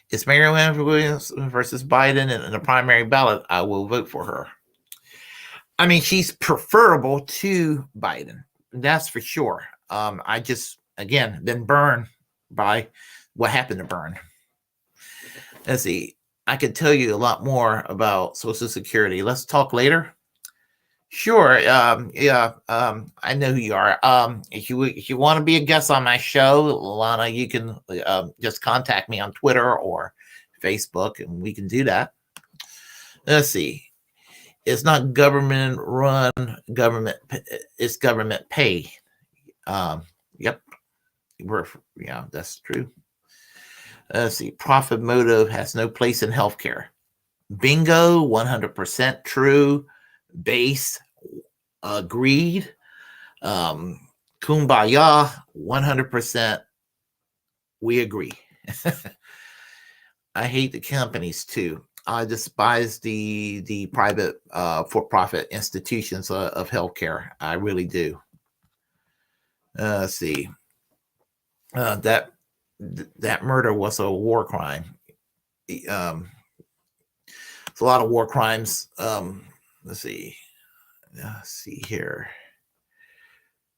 It's Marianne Williamson versus Biden in the primary ballot. I will vote for her. I mean, she's preferable to Biden. That's for sure. I just, again, been burned by what happened to Byrne. Let's see. I could tell you a lot more about Social Security. Let's talk later. Sure. I know who you are. If you want to be a guest on my show, Lana, you can just contact me on Twitter or Facebook, and we can do that. Let's see. It's not government run, it's government pay. Yep. Yeah, that's true. Let's see. Profit motive has no place in healthcare. Bingo, 100% true. Base, agreed. Kumbaya, 100%. We agree. I hate the companies too. I despise the private for-profit institutions of healthcare. I really do. Let's see. That murder was a war crime. It's a lot of war crimes. Let's see. Let's see here.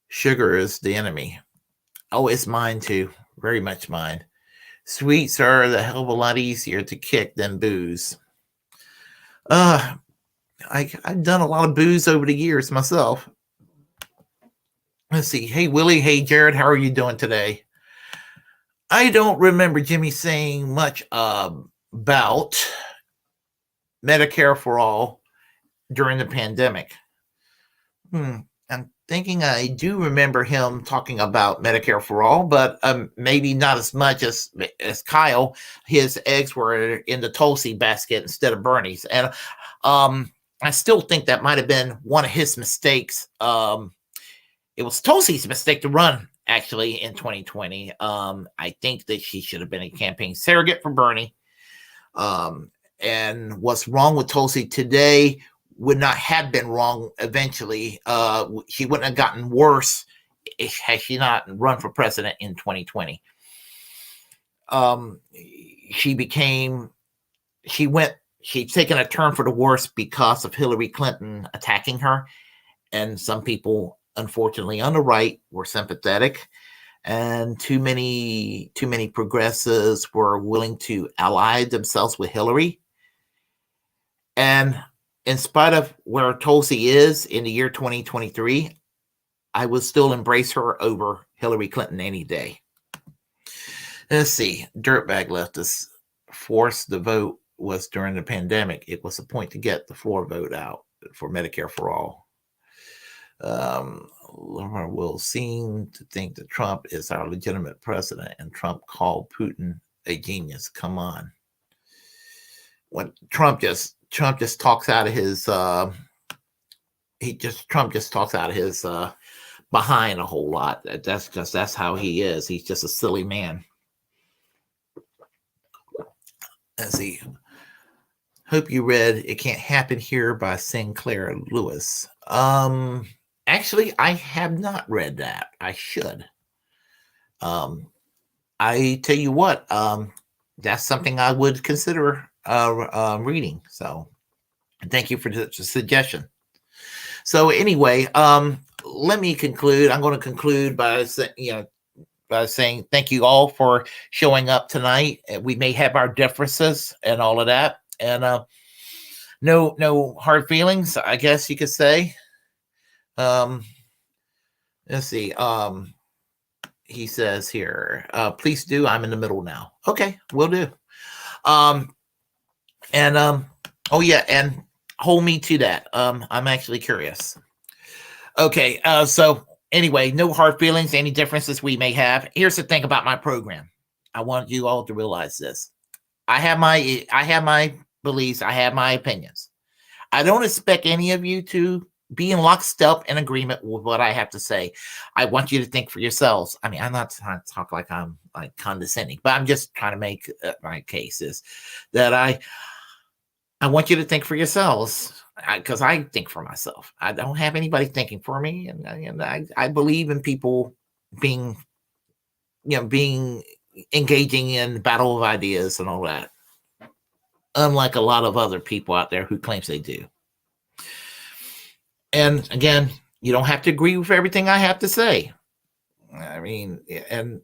Sugar is the enemy. Oh, it's mine too. Very much mine. Sweets are the hell of a lot easier to kick than booze. I've done a lot of booze over the years myself. Let's see. Hey, Willie. Hey, Jared. How are you doing today? I don't remember Jimmy saying much about Medicare for all during the pandemic. I'm thinking I do remember him talking about Medicare for all, but maybe not as much as Kyle. His eggs were in the Tulsi basket instead of Bernie's. And I still think that might have been one of his mistakes. It was Tulsi's mistake to run, actually, in 2020. I think that she should have been a campaign surrogate for Bernie. And what's wrong with Tulsi today would not have been wrong eventually. She wouldn't have gotten worse had she not run for president in 2020. She's taken a turn for the worse because of Hillary Clinton attacking her. And some people, unfortunately, on the right were sympathetic. And too many progressives were willing to ally themselves with Hillary. And in spite of where Tulsi is in the year 2023, I would still embrace her over Hillary Clinton any day. Let's see. Dirtbag leftists forced the vote was during the pandemic. It was a point to get the floor vote out for Medicare for all. Laura will seem to think that Trump is our legitimate president, and Trump called Putin a genius. Come on. When Trump just talks out of his Trump just talks out of his behind a whole lot. That's how he is. He's just a silly man. Let's see. Hope you read It Can't Happen Here by Sinclair Lewis. Actually, I have not read that. I should. I tell you what, that's something I would consider reading. So thank you for the suggestion. So anyway, let me conclude. I'm going to conclude by saying thank you all for showing up tonight. We may have our differences and all of that, and no hard feelings, I guess you could say. Let's see. he says here, please do. I'm in the middle now. Okay, will do. Oh yeah, and hold me to that. I'm actually curious. Okay, so anyway, no hard feelings, any differences we may have. Here's the thing about my program. I want you all to realize this. I have my beliefs, I have my opinions. I don't expect any of you to be in lockstep in agreement with what I have to say. I want you to think for yourselves. I mean, I'm not trying to talk like I'm like condescending, but I'm just trying to make my cases that I want you to think for yourselves, because I think for myself. I don't have anybody thinking for me, and I believe in people being engaging in battle of ideas and all that, unlike a lot of other people out there who claims they do. And again, you don't have to agree with everything I have to say. I mean, and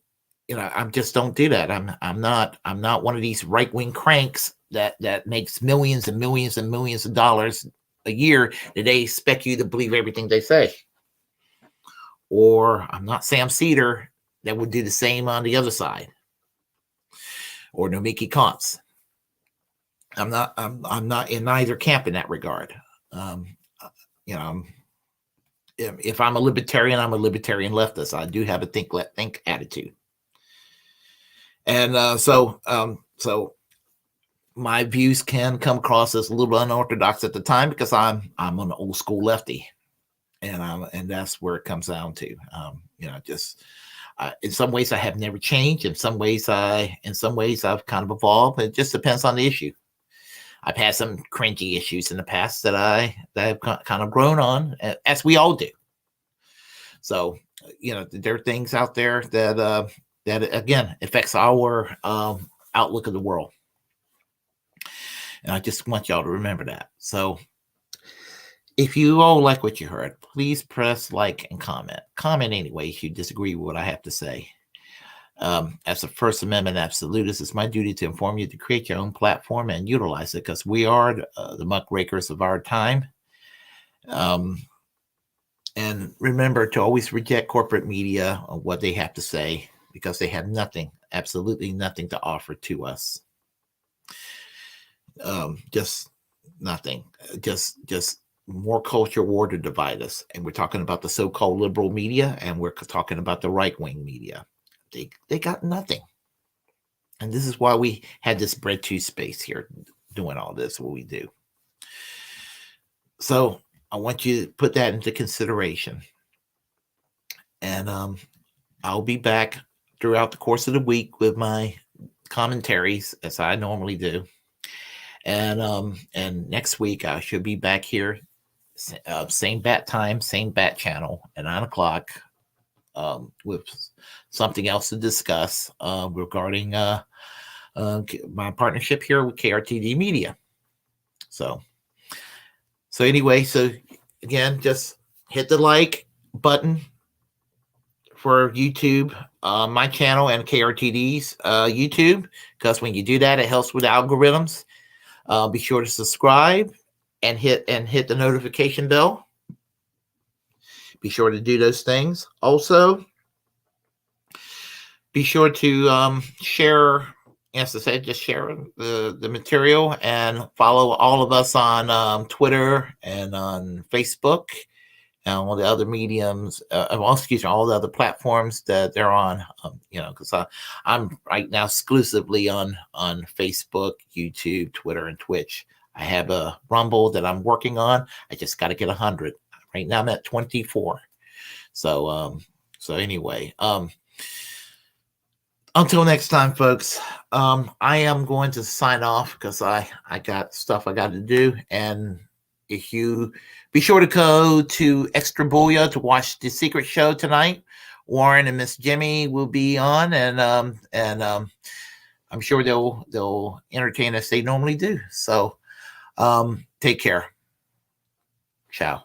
I just don't do that. I'm not one of these right-wing cranks that makes millions and millions and millions of dollars a year that they expect you to believe everything they say. Or I'm not Sam Cedar that would do the same on the other side. Or no Mickey Kantz. I'm not in either camp in that regard. If I'm a libertarian, I'm a libertarian leftist. I do have a think, let think attitude. And so my views can come across as a little unorthodox at the time because I'm an old school lefty, and that's where it comes down to. In some ways I have never changed. In some ways I've kind of evolved. It just depends on the issue. I've had some cringy issues in the past that I've kind of grown on, as we all do. So, there are things out there that again affects our outlook of the world. And I just want y'all to remember that. So if you all like what you heard, please press like and comment. Comment anyway if you disagree with what I have to say. As a First Amendment absolutist, it's my duty to inform you to create your own platform and utilize it, because we are the muckrakers of our time. And remember to always reject corporate media on what they have to say, because they have nothing, absolutely nothing to offer to us. Just nothing. Just more culture war to divide us. And we're talking about the so-called liberal media, and we're talking about the right-wing media. They got nothing. And this is why we had this bread to space here doing all this, what we do. So I want you to put that into consideration. And I'll be back throughout the course of the week with my commentaries, as I normally do. And next week I should be back here, same bat time, same bat channel at 9:00, with something else to discuss regarding my partnership here with KRTD Media. So anyway, so again, just hit the like button for YouTube, my channel, and KRTD's YouTube, because when you do that, it helps with algorithms. Be sure to subscribe and hit the notification bell. Be sure to do those things. Also, be sure to share, as I said, just share the material, and follow all of us on Twitter and on Facebook and all the other mediums, all the other platforms that they're on, because I'm right now exclusively on Facebook, YouTube, Twitter, and Twitch. I have a Rumble that I'm working on. I just got to get 100. Right now I'm at 24. So anyway, until next time, folks, I am going to sign off because I got stuff I got to do. And if you be sure to go to Extra Booyah to watch the secret show tonight. Warren and Miss Jimmy will be on, and I'm sure they'll entertain us. They normally do. So take care. Ciao.